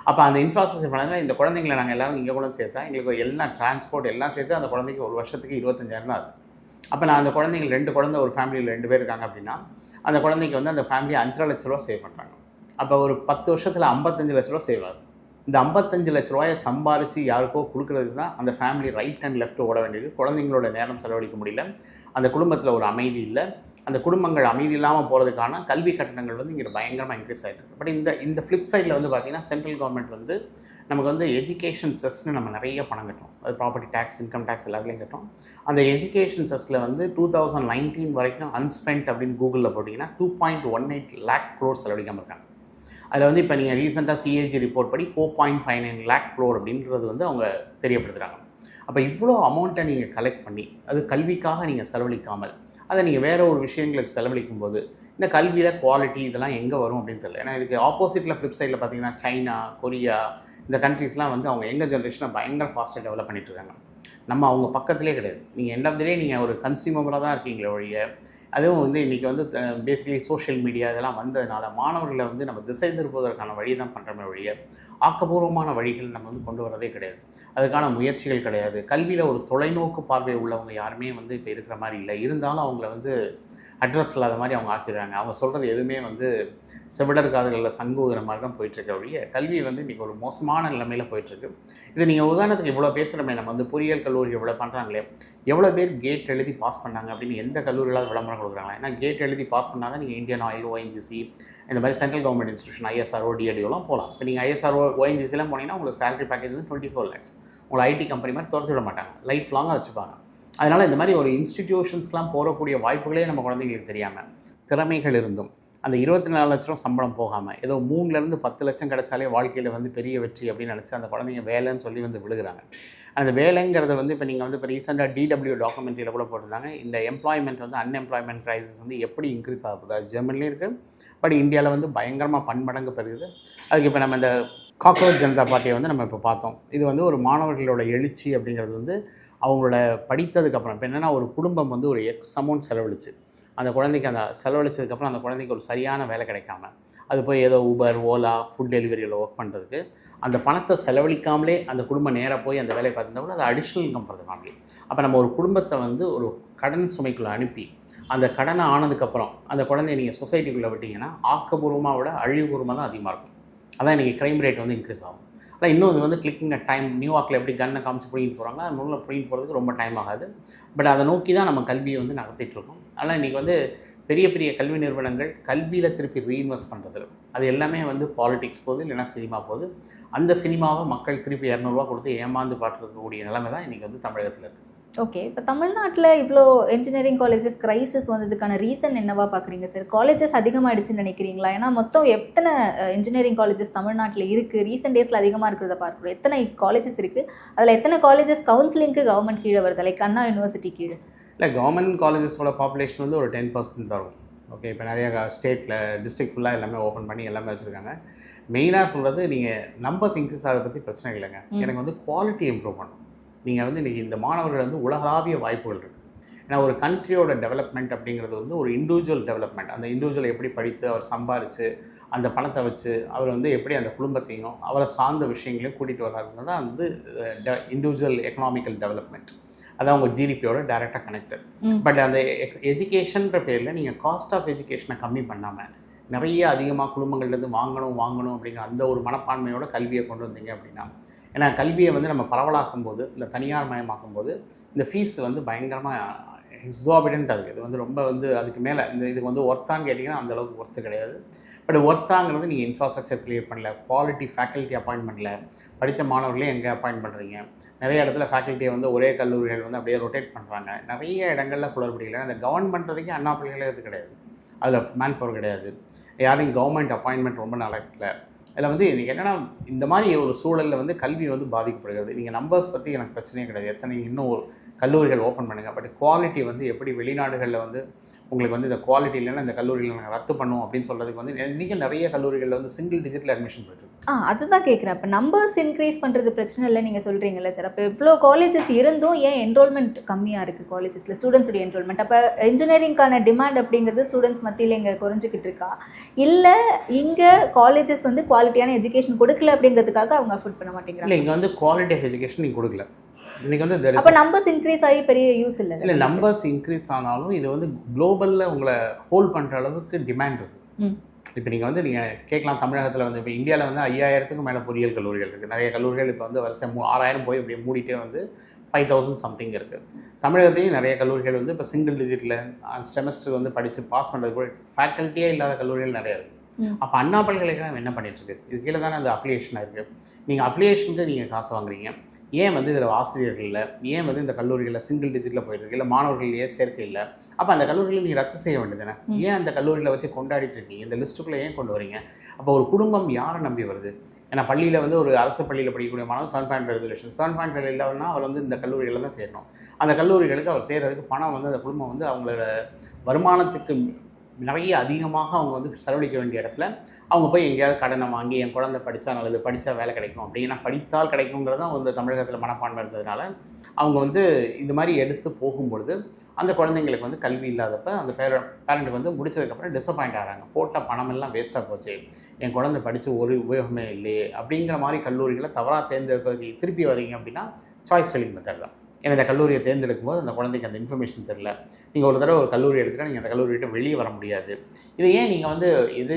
அப்போ அந்த இன்ஃப்ராஸ்ட்ரக்சர் பண்ணாங்க. இந்த குழந்தைங்களை நாங்கள் எல்லோரும் இங்கே கூட சேர்த்தா எங்களுக்கு எல்லாம் டிரான்ஸ்போர்ட் எல்லாம் சேர்த்து அந்த குழந்தைக்கு ஒரு வருஷத்துக்கு 25,000 தான் ஆகுது. அப்போ நான் அந்த குழந்தைங்க 2 குழந்தை ஒரு ஃபேமிலியில் 2 பேர் இருக்காங்க அப்படின்னா அந்த குழந்தைக்கு வந்து அந்த ஃபேமிலி 5.5 லட்ச ரூபா சேவ் பண்ணுறாங்க. அப்போ ஒரு 10 வருஷத்தில் 55 லட்ச ரூபா சேவ் ஆகுது. இந்த 55 லட்ச ரூபாயை சம்பாரித்து யாருக்கோ கொடுக்குறது தான் அந்த ஃபேமிலி ரைட் அண்ட் லெஃப்ட் ஓட வேண்டியது. குழந்தைங்களோட நேரம் செலவழிக்க முடியல, அந்த குடும்பத்தில் ஒரு அமைதி இல்லை, அந்த குடும்பங்கள் அமைதி இல்லாமல் போகிறதுக்கான கல்வி கட்டணங்கள் வந்து இங்கே பயங்கரமாக இன்க்ரீஸ் ஆகிட்டு இருக்கு. பட் இந்த ஃப்ளிப் சைடில் வந்து பார்த்திங்கன்னா சென்ட்ரல் கவர்மெண்ட் வந்து நமக்கு வந்து எஜுகேஷன் செஸ்ன்னு நம்ம நிறைய பணம் கட்டுறோம். அது ப்ராப்பர்ட்டி டேக்ஸ், இன்கம் டேக்ஸ் எல்லாத்துலேயும் கட்டுறோம். அந்த எஜுகேஷன் செஸ்ஸில் வந்து 2019 வரைக்கும் அன்ஸ்பென்ட் அப்படின்னு கூகுளில் போட்டிங்கன்னா 2.18 lakh crore செலவழிக்காமல் இருக்காங்க. அதில் வந்து இப்போ நீங்கள் ரீசெண்டாக சிஏஜி ரிப்போர்ட் படி 4.59 lakh crore அப்படின்றது வந்து அவங்க தெரியப்படுத்துகிறாங்க. அப்போ இவ்வளோ அமௌண்ட்டை நீங்கள் கலெக்ட் பண்ணி அது கல்விக்காக நீங்கள் செலவழிக்காமல் அதை நீங்கள் வேறு ஒரு விஷயங்களுக்கு செலவழிக்கும் போது இந்த கல்வியில் குவாலிட்டி இதெல்லாம் எங்கே வரும் அப்படின்னு தெரியல. ஏன்னா இதுக்கு ஆப்போசிட்டில் ஃப்ளிப் சைடில் பார்த்தீங்கன்னா சைனா, கொரியா இந்த கண்ட்ரீஸ்லாம் வந்து அவங்க எங்கள் ஜென்ரேஷனை பயங்கர ஃபாஸ்ட்டாக டெவலப் பண்ணிகிட்ருக்காங்க. நம்ம அவங்க பக்கத்துலேயே கிடையாது. நீங்கள் எண்ட் ஆஃப் தி டே நீங்கள் ஒரு கன்சியூமராக தான் இருக்கீங்களே ஒழிய, அதுவும் வந்து இன்றைக்கி வந்து பேசிக்கலி சோஷியல் மீடியா இதெல்லாம் வந்ததுனால மாணவர்களை வந்து நம்ம திசை திருப்புவதற்கான வழி தான் பண்ணுறோமே ஒழிய ஆக்கப்பூர்வமான வழிகள் நம்ம வந்து கொண்டு வரதே கிடையாது. அதுக்கான முயற்சிகள் கிடையாது. கல்வியில் ஒரு தொலைநோக்கு பார்வை உள்ளவங்க யாருமே வந்து இப்போ இருக்கிற மாதிரி இல்லை. இருந்தாலும் அவங்கள வந்து அட்ரஸ் இல்லாத மாதிரி அவங்க ஆக்கிடுறாங்க. அவங்க சொல்கிறது எதுவுமே வந்து செவிடர் காதுகளில் சங்குகிற மாதிரி தான் போயிட்டுருக்க ஒழிய கல்வி வந்து இன்றைக்கி ஒரு மோசமான நிலைமையில் போயிட்டுருக்கு. இது நீங்கள் உதாரணத்துக்கு இவ்வளோ பேசுகிறோமே, நம்ம வந்து பொறியியல் கல்லூரி இவ்வளோ பண்ணுறாங்களே, எவ்வளோ பேர் கேட் எழுதி பாஸ் பண்ணாங்க அப்படின்னு எந்த கல்லூரியிலாவது விளம்பரம் கொடுக்குறாங்களா? ஏன்னா கேட் எழுதி பாஸ் பண்ணால் தான் நீங்கள் இந்தியன் ஆயில், ஓஎன்ஜிசி இந்த மாதிரி சென்ட்ரல் கவர்மெண்ட் இன்ஸ்டியூஷன் ISRO, DRDOலாம் போகலாம். இப்போ நீங்கள் ISRO, ONGCலாம் போனீங்கன்னா உங்களுக்கு சேலரி பேக்கேஜ் வந்து 24 lakhs. உங்களை ஐடி கம்பெனி மாதிரி துரத்து விட மாட்டாங்க, லைஃப் லாங்காக வச்சுப்பாங்க. அதனால் இந்த மாதிரி ஒரு இன்ஸ்டிடியூஷன்ஸ்க்கெலாம் போகக்கூடிய வாய்ப்புகளே நம்ம குழந்தைங்களுக்கு தெரியாமல், திறமைகள் இருந்தும் அந்த 24 லட்ச ரூபா சம்பளம் போகாமல் ஏதோ 3லேருந்து 10 லட்சம் கிடச்சாலே வாழ்க்கையில் வந்து பெரிய வெற்றி அப்படின்னு நினச்சி அந்த குழந்தைங்க வேலைன்னு சொல்லி வந்து விழுகிறாங்க. அந்த வேலைங்கிறது வந்து இப்போ நீங்கள் வந்து இப்போ ரீசெண்டாக DW டாக்குமெண்ட்ரியில் கூட போட்டிருந்தாங்க. இந்த எம்ப்ளாய்மெண்ட் வந்து அன்எம்ப்ளாய்மெண்ட் க்ரைசிஸ் வந்து எப்படி இன்க்ரீஸ் ஆகுது. அது ஜெர்மனிலையும் இருக்குது, பட் இந்தியாவில் வந்து பயங்கரமாக பன்மடங்கு பெருகுது. அதுக்கு இப்போ நம்ம இந்த காக்ரோச் ஜனதா பார்ட்டியை வந்து நம்ம இப்போ பார்த்தோம். இது வந்து ஒரு மாணவர்களோட எழுச்சி அப்படிங்கிறது வந்து அவங்களோட படித்ததுக்கப்புறம் இப்போ என்னென்னா ஒரு குடும்பம் வந்து ஒரு எக்ஸ் அமௌண்ட் செலவழிச்சு அந்த குழந்தைக்கு அந்த செலவழிச்சதுக்கப்புறம் அந்த குழந்தைக்கு ஒரு சரியான வேலை கிடைக்காம அது போய் ஏதோ ஊபர், ஓலா, ஃபுட் டெலிவரியில் ஒர்க் பண்ணுறதுக்கு அந்த பணத்தை செலவழிக்காமலே அந்த குடும்பம் நேராக போய் அந்த வேலையை பார்த்துருந்தா கூட அது additional income for the family. அப்போ நம்ம ஒரு குடும்பத்தை வந்து ஒரு கடன் சுமைக்குள்ளே அனுப்பி அந்த கடனை ஆனதுக்கப்புறம் அந்த குழந்தைய நீங்கள் சொசைட்டிக்குள்ளே விட்டிங்கன்னா ஆக்கப்பூர்வமாக விட அழிவுபூர்வமாக தான் அதிகமாக இருக்கும். அதான் இன்றைக்கி க்ரைம் ரேட் வந்து இன்க்ரீஸ் ஆகும். ஆனால் இன்னும் இது வந்து கிளிக்கிங் அட் டைம், நியூயார்க்கில் எப்படி கன்னை காமிச்சு பிடிங்கிட்டு போகிறாங்க, அது முன்னில் பிடிங்கிட்டு போகிறதுக்கு ரொம்ப டைம் ஆகாது. பட் அதை நோக்கி தான் நம்ம கல்வியை வந்து நடத்திட்டுருக்கோம். அதனால் இன்றைக்கி வந்து பெரிய பெரிய கல்வி நிறுவனங்கள் கல்வியில் திருப்பி ரீஇன்வெஸ்ட் பண்ணுறது அது எல்லாமே வந்து பாலிடிக்ஸ் போகுது, இல்லைனா சினிமா போகுது. அந்த சினிமாவை மக்கள் திருப்பி 200 ரூபா கொடுத்து ஏமாந்து பார்த்துருக்கக்கூடிய நிலைமை தான் இன்றைக்கி வந்து தமிழகத்தில் இருக்குது. ஓகே, இப்போ தமிழ்நாட்டில் இவ்வளோ இன்ஜினியரிங் காலேஜஸ் க்ரைசிஸ் வந்ததுக்கான ரீசன் என்னவா பார்க்குறீங்க சார்? காலேஜஸ் அதிகமாகிடுச்சுன்னு நினைக்கிறீங்களா? ஏன்னா மொத்தம் எத்தனை இன்ஜினியரிங் காலேஜஸ் தமிழ்நாட்டில் இருக்குது? ரீசெண்ட் டேஸில் அதிகமாக இருக்கிறத பார்க்குறோம். எத்தனை காலேஜஸ் இருக்குது, அதில் எத்தனை காலேஜஸ் கவுன்சிலிங்க்கு கவர்மெண்ட் கீழே வருது, லைக் அண்ணா யூனிவர்சிட்டி கீழே? இல்லை, கவர்மெண்ட் காலேஜஸோட பாப்புலேஷன் வந்து ஒரு 10% தரும். ஓகே, இப்போ நிறைய ஸ்டேட்டில் டிஸ்ட்ரிக்ட் ஃபுல்லாக எல்லாமே ஓப்பன் பண்ணி எல்லாமே வச்சுருக்காங்க. மெயினாக சொல்கிறது நீங்கள் நம்பர்ஸ் இன்க்ரீஸ் ஆகிறத பற்றி பிரச்சனை இல்லைங்க. எனக்கு வந்து குவாலிட்டி இம்ப்ரூவ் பண்ணணும். நீங்கள் வந்து இன்றைக்கி இந்த மாணவர்கள் வந்து உலகளாவிய வாய்ப்புகள் இருக்குது. ஏன்னா ஒரு கண்ட்ரியோட டெவலப்மெண்ட் அப்படிங்கிறது வந்து ஒரு இண்டிவிஜுவல் டெவலப்மெண்ட். அந்த இண்டிவிஜுவல் எப்படி படித்து அவர் சம்பாரித்து அந்த பணத்தை வச்சு அவர் வந்து எப்படி அந்த குடும்பத்தையும் அவரை சார்ந்த விஷயங்களையும் கூட்டிகிட்டு வர்றாருங்க தான் வந்து இண்டிவிஜுவல் எக்கனாமிக்கல் டெவலப்மெண்ட். அதான் உங்கள் ஜிடிபியோட டைரெக்டாக கனெக்டட். பட் அந்த எஜுகேஷன்ற பேரில் நீங்கள் காஸ்ட் ஆஃப் எஜுகேஷனை கம்மி பண்ணாமல் நிறைய அதிகமாக குடும்பங்கள்லேருந்து வாங்கணும் அப்படிங்கிற அந்த ஒரு மனப்பான்மையோட கல்வியை கொண்டு வந்தீங்க அப்படின்னா, ஏன்னா கல்வியை வந்து நம்ம பரவலாக்கும் போது, இந்த தனியார் மயமாக்கும் போது இந்த ஃபீஸ் வந்து பயங்கரமாக எக்ஸாபிடண்ட்டாக இருக்குது. இது வந்து ரொம்ப வந்து அதுக்கு மேலே இதுக்கு வந்து ஒர்த்தான்னு கேட்டிங்கன்னா அந்தளவுக்கு ஒர்த்து கிடையாது. பட் ஒர்த்தாங்கிறது நீங்கள் இன்ஃப்ராஸ்ட்ரக்சர் க்ரியேட் பண்ணல, குவாலிட்டி ஃபேக்கல்ட்டி அப்பாயின்ட் பண்ணல, படித்த மாணவர்களே எங்கே அப்பாயின்ட் பண்ணுறீங்க, நிறைய இடத்துல ஃபேக்கல்ட்டியை வந்து ஒரே கல்லூரிகள் வந்து அப்படியே ரொட்டேட் பண்ணுறாங்க, நிறைய இடங்களில் குளறுபடிகள். அந்த கவர்ன் பண்ணுறதுக்கே அண்ணா பிள்ளைகளே இது கிடையாது, அதில் மேன் பவர் கிடையாது. யாரையும் கவர்மெண்ட் அப்பாயின்மெண்ட் ரொம்ப நடக்கல. இதில் வந்து எனக்கு என்னென்னா, இந்த மாதிரி ஒரு சூழலில் வந்து கல்வி வந்து பாதிக்கப்படுகிறது. நீங்கள் நம்பர்ஸ் பற்றி எனக்கு பிரச்சனையே கிடையாது. எத்தனை இன்னும் ஒரு கல்லூரிகள் ஓப்பன் பண்ணுங்கள். பட் குவாலிட்டி வந்து எப்படி வெளிநாடுகளில் வந்து உங்களுக்கு வந்து இந்த குவாலிட்டி இல்லைன்னா இந்த கல்லூரிகளை நாங்கள் ரத்து பண்ணுவோம் அப்படின்னு சொல்கிறதுக்கு வந்து இன்றைக்கி நிறைய கல்லூரிகளில் வந்து சிங்கிள் டிஜிட்டில் அட்மிஷன் போயிட்டு. அதுதான் கேட்குறேன். அப்போ நம்பர்ஸ் இன்க்ரீஸ் பண்ணுறது பிரச்சனை இல்லை நீங்கள் சொல்கிறீங்கல்ல சார். அப்போ இவ்வளோ காலேஜஸ் இருந்தும் ஏன் என்ரோல்மெண்ட் கம்மியாக இருக்குது காலேஜஸில், ஸ்டூடெண்ட்ஸுடைய என்ரோல்மெண்ட்? அப்போ இன்ஜினியரிங்கான டிமாண்ட் அப்படிங்கிறது ஸ்டூடெண்ட்ஸ் மத்தியில் இங்கே குறைஞ்சிக்கிட்டு இருக்கா, இல்லை இங்கே காலேஜஸ் வந்து குவாலிட்டியான எஜுகேஷன் கொடுக்கல அப்படிங்கிறதுக்காக அவங்க அஃபோர்ட் பண்ண மாட்டேங்கிறாங்க? இல்லை, இங்கே வந்து குவாலிட்டி ஆஃப் எஜுகேஷன் நீங்கள் கொடுக்கல. இன்றைக்கி வந்து அப்போ நம்பர்ஸ் இன்க்ரீஸ் ஆகி பெரிய யூஸ் இல்லை. இல்லை, நம்பர்ஸ் இன்க்ரீஸ் ஆனாலும் இது வந்து குளோபலில் உங்களை ஹோல்ட் பண்ணுற அளவுக்கு டிமாண்ட் இருக்குது. இப்போ நீங்கள் வந்து நீங்கள் கேட்கலாம், தமிழகத்தில் வந்து இப்போ இந்தியாவில் வந்து 5000க்கும் மேலே பொறியியல் கல்லூரிகள் இருக்குது. நிறைய கல்லூரிகள் இப்போ வந்து வருஷம் 6000 போய் இப்படி மூடிட்டே வந்து 5000 சம்திங் இருக்குது. தமிழகத்தையும் நிறைய கல்லூரிகள் வந்து இப்போ சிங்கிள் டிஜிட்டில் செமஸ்டர் வந்து படித்து பாஸ் பண்ணுறது கூட ஃபேக்கல்ட்டியே இல்லாத கல்லூரிகள் நிறையா இருக்குது. அப்போ அண்ணா பல்கலைக்கழகம் என்ன பண்ணிகிட்ருக்கு? இது கீழே தானே அந்த அஃபிலியேஷனாக இருக்குது. நீங்கள் அஃபிலியேஷனுக்கு நீங்கள் காசு வாங்குறீங்க, ஏன் வந்து இதில் ஆசிரியர்கள் இல்லை, ஏன் வந்து இந்த கல்லூரிகளில் சிங்கிள் டிஜிட்டில் போயிட்டுருக்கு, இல்லை மாணவர்கள் ஏன் சேர்க்கை இல்லை? அப்போ அந்த கல்லூரியில் நீங்கள் ரத்து செய்ய வேண்டியதுதானே? ஏன் அந்த கல்லூரியில் வச்சு கொண்டாடிட்டு இருக்கீங்க? இந்த லிஸ்ட்டுக்குள்ளே ஏன் கொண்டு வரீங்க? அப்போ ஒரு குடும்பம் யாரை நம்பி வருது? ஏன்னா பள்ளியில் வந்து ஒரு அரசு பள்ளியில் படிக்கக்கூடிய மாணவர் 7.5 ரெசல்யூஷன் 7.5 இல்லைன்னா அவர் வந்து இந்த கல்லூரிகளில் தான் சேரணும். அந்த கல்லூரிகளுக்கு அவர் சேர்கிறதுக்கு பணம் வந்து அந்த குடும்பம் வந்து அவங்களோட வருமானத்துக்கு நிறைய அதிகமாக அவங்க வந்து செலவழிக்க வேண்டிய இடத்துல அவங்க போய் எங்கேயாவது கடனை வாங்கி என் குழந்தை படித்தா நல்லது, படித்தா வேலை கிடைக்கும் அப்படின்னா படித்தால் கிடைக்குங்கிறது தான் வந்து தமிழகத்தில் மனப்பான்மை இருந்ததுனால அவங்க வந்து இந்த மாதிரி எடுத்து போகும்பொழுது அந்த குழந்தைங்களுக்கு வந்து கல்வி இல்லாதப்ப அந்த பேரண்ட்டுக்கு வந்து முடிச்சதுக்கப்புறம் டிசப்பாயிண்ட் ஆகிறாங்க. போட்ட பணமெல்லாம் வேஸ்ட்டாக போச்சு, என் குழந்தை படித்து ஒரு உபயோகமே இல்லையே அப்படிங்கிற மாதிரி கல்லூரிகளை தவறாக தேர்ந்தெடுப்பதற்கு திருப்பி வரீங்க அப்படின்னா சாய்ஸ் ஃபில்லிங் மெத்தட் தான். ஏன்னா இந்த கல்லூரியை தேர்ந்தெடுக்கும் போது அந்த குழந்தைக்கு அந்த இன்ஃபர்மேஷன் தெரியல. நீங்கள் ஒரு தடவை ஒரு கல்லூரி எடுத்துகிட்டா நீங்கள் அந்த கல்லூரி விட்டு வெளியே வர முடியாது. இதை ஏன் நீங்கள் வந்து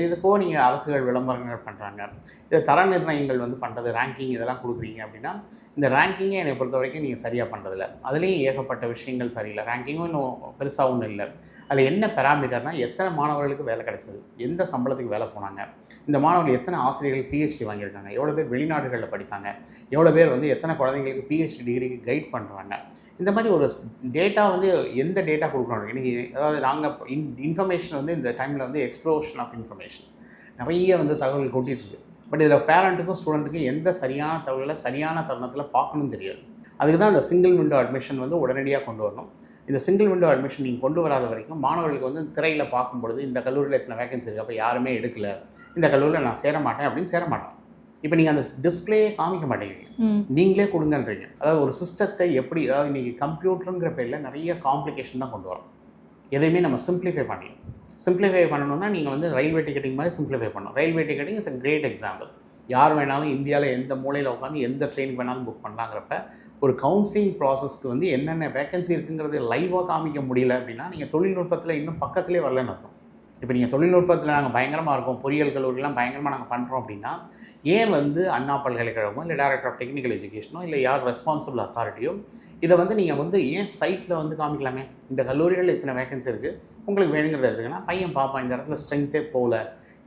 இதுக்கோ நீங்கள் அரசுகள் விளம்பரங்கள் பண்ணுறாங்க, இதை தர நிர்ணயங்கள் வந்து பண்ணுறது, ரேங்கிங் இதெல்லாம் கொடுக்குறீங்க அப்படின்னா இந்த ரேங்கிங்கை என்னை பொறுத்த வரைக்கும் நீங்கள் சரியாக பண்ணுறதில்ல. அதுலேயும் ஏகப்பட்ட விஷயங்கள் சரியில்லை. ரேங்கிங்கும் இன்னும் பெருசாக ஒன்றும் இல்லை. அதில் என்ன பேராமீட்டர்னால் எத்தனை மாணவர்களுக்கு வேலை கிடைச்சது, எந்த சம்பளத்துக்கு வேலை போனாங்க, இந்த மாணவர்கள் எத்தனை ஆசிரியர்கள் PhD வாங்கியிருக்காங்க, எவ்வளோ பேர் வெளிநாடுகளில் படித்தாங்க, எவ்வளோ பேர் வந்து எத்தனை குழந்தைங்களுக்கு PhD டிகிரிக்கு கைட் பண்ணுறாங்க. இந்த மாதிரி ஒரு டேட்டா வந்து எந்த டேட்டா கொடுக்குறோம் இன்றைக்கி? அதாவது நாங்கள் இன்ஃபர்மேஷன் வந்து இந்த டைமில் வந்து எக்ஸ்ப்ளோஷன் ஆஃப் இன்ஃபர்மேஷன் நிறைய வந்து தகவல் கொட்டிகிட்ருக்கு. பட் இதில் பேரண்ட்டுக்கும் ஸ்டூடெண்ட்டுக்கும் எந்த சரியான தகவலை சரியான தருணத்தில் பார்க்கணும் தெரியாது. அதுக்கு தான் இந்த சிங்கிள் விண்டோ அட்மிஷன் வந்து உடனடியாக கொண்டு வரணும். இந்த சிங்கிள் விண்டோ அட்மிஷன் நீங்கள் கொண்டு வராத வரைக்கும் மாணவர்களுக்கு வந்து திரையில் பார்க்கும்பொழுது இந்த கல்லூரியில் எத்தனை வேகன்சி இருக்குது, அப்போ யாருமே எடுக்கலை, இந்த கல்லூரியில் நான் சேர மாட்டேன் அப்படின்னு சேர மாட்டேன். இப்போ நீங்கள் அந்த டிஸ்பிளேயே காமிக்க மாட்டேங்கிறீங்க, நீங்களே கொடுங்கன்றீங்க. அதாவது ஒரு சிஸ்டத்தை எப்படி, அதாவது இன்றைக்கி கம்ப்யூட்டருங்கிற பேரில் நிறைய காம்ப்ளிகேஷன் தான் கொண்டு வரோம். எதையுமே நம்ம சிம்பிளிஃபை பண்ணலாம். சிம்பிளிஃபை பண்ணணும்னா நீங்கள் வந்து ரயில்வே டிக்கெட்டிங் மாதிரி சிம்பிளிஃபை பண்ணணும். Railway ticketing is a great example. யார் வேணாலும் இந்தியாவில் எந்த மூலையில் உட்காந்து எந்த ட்ரெயினுக்கு வேணாலும் புக் பண்ணலாங்கிறப்ப ஒரு கவுன்சிலிங் ப்ராசஸ்க்கு வந்து என்னென்ன வேகன்சி இருக்குங்கிறது லைவாக காமிக்க முடியல அப்படின்னா நீங்கள் தொழில்நுட்பத்தில் இன்னும் பக்கத்துலேயே வரலன்னு அர்த்தம். இப்போ நீங்கள் தொழில்நுட்பத்தில் நாங்கள் பயங்கரமாக இருக்கோம், பொறியியல் கல்லூரிலாம் பயங்கரமாக நாங்கள் பண்ணுறோம் அப்படின்னா ஏன் வந்து அண்ணா பல்கலைக்கழகமோ இல்லை டைரக்டர் ஆஃப் டெக்னிக்கல் எஜுகேஷனோ இல்லை யார் ரெஸ்பான்சிபிள் அத்தாரிட்டியோ இதை வந்து நீங்கள் வந்து ஏன் சைட்டில் வந்து காமிக்கலாமே? இந்த கல்லூரிகளில் இத்தனை வேகன்சி இருக்குது, உங்களுக்கு வேணுங்கிறத எடுத்துங்கன்னா பையன் பார்ப்பான், இந்த இடத்துல ஸ்ட்ரென்த்தே போகல,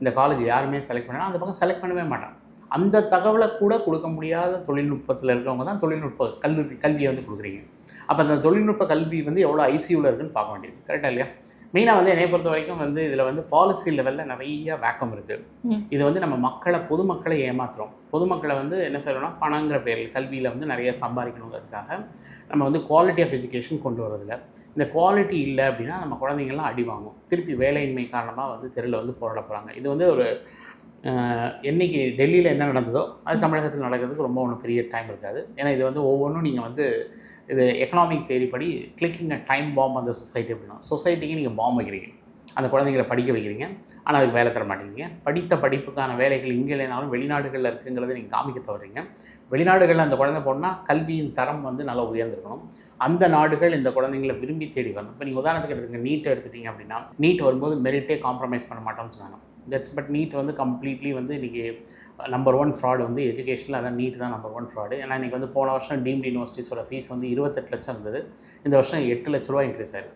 இந்த காலேஜ் யாருமே செலக்ட் பண்ணால் அந்த பக்கம் செலக்ட் பண்ணவே மாட்டான். அந்த தகவலை கூட கொடுக்க முடியாத தொழில்நுட்பத்தில் இருக்கிறவங்க தான் தொழில்நுட்ப கல்வியை வந்து கொடுக்குறீங்க. அப்போ அந்த தொழில்நுட்ப கல்வி வந்து எவ்வளோ ஐசியூவில் இருக்குதுன்னு பார்க்க வேண்டியது கரெக்டாக இல்லையா? மெயினாக வந்து என்னை பொறுத்த வரைக்கும் வந்து இதில் வந்து பாலிசி லெவலில் நிறைய வேக்கம் இருக்குது. இது வந்து நம்ம பொதுமக்களை ஏமாத்துறோம். பொதுமக்களை வந்து என்ன செய்யறோம்னா பணங்கிற பேரில் கல்வியில் வந்து நிறைய சம்பாதிக்கணுங்கிறதுக்காக நம்ம வந்து குவாலிட்டி ஆஃப் எஜுகேஷன் கொண்டு வரதில்லை. இந்த குவாலிட்டி இல்லை அப்படின்னா நம்ம குழந்தைங்கள்லாம் அடி வாங்கும், திருப்பி வேலையின்மை காரணமாக வந்து தெருவில் வந்து போராட போகிறாங்க. இது வந்து ஒரு என்றைக்கு டெல்லியில் என்ன நடந்ததோ அது தமிழகத்தில் நடக்கிறதுக்கு ரொம்ப ஒன்றும் பெரிய டைம் இருக்காது. ஏன்னா இது வந்து ஒவ்வொன்றும் நீங்கள் வந்து இது எக்கனாமிக் தேரிப்படி கிளிக்கிங் அ டைம் பாம் அந்த சொசைட்டி அப்படின்னா சொசைட்டிக்கு நீங்கள் பாம் வைக்கிறீங்க, அந்த குழந்தைங்களை படிக்க வைக்கிறீங்க, ஆனால் அதுக்கு வேலை தர மாட்டேங்கிறீங்க. படித்த படிப்புக்கான வேலைகள் இங்கே இல்லைனாலும் வெளிநாடுகளில் இருக்குங்கிறத நீங்கள் காமிக்க தவறீங்க. வெளிநாடுகளில் அந்த குழந்தை போனால் கல்வியின் தரம் வந்து நல்லா உயர்ந்திருக்கணும். அந்த நாடுகள் இந்த குழந்தைங்களை விரும்பி தேடி வரணும். இப்போ நீங்கள் உதாரணத்துக்கு எடுத்துங்க, நீட் எடுத்துட்டீங்க அப்படின்னா நீட் வரும்போது மெரிட்டே காம்ப்ரமைஸ் பண்ண மாட்டோம்னு சொன்னாங்க. பட் நீட் வந்து கம்ப்ளீட்லி வந்து இன்றைக்கி நம்பர் 1 ஃப்ராடு வந்து எஜுகேஷனில், அதான் நீட் தான் நம்பர் 1 ஃப்ராடு. ஏன்னா இன்றைக்கி வந்து போன வருஷம் டீம்டு யூனிவர்சிட்டிஸோட ஃபீஸ் வந்து 28 லட்சம் இருந்தது, இந்த வருஷம் 8 லட்ச ரூபா இன்க்ரீஸ் ஆகிடுது.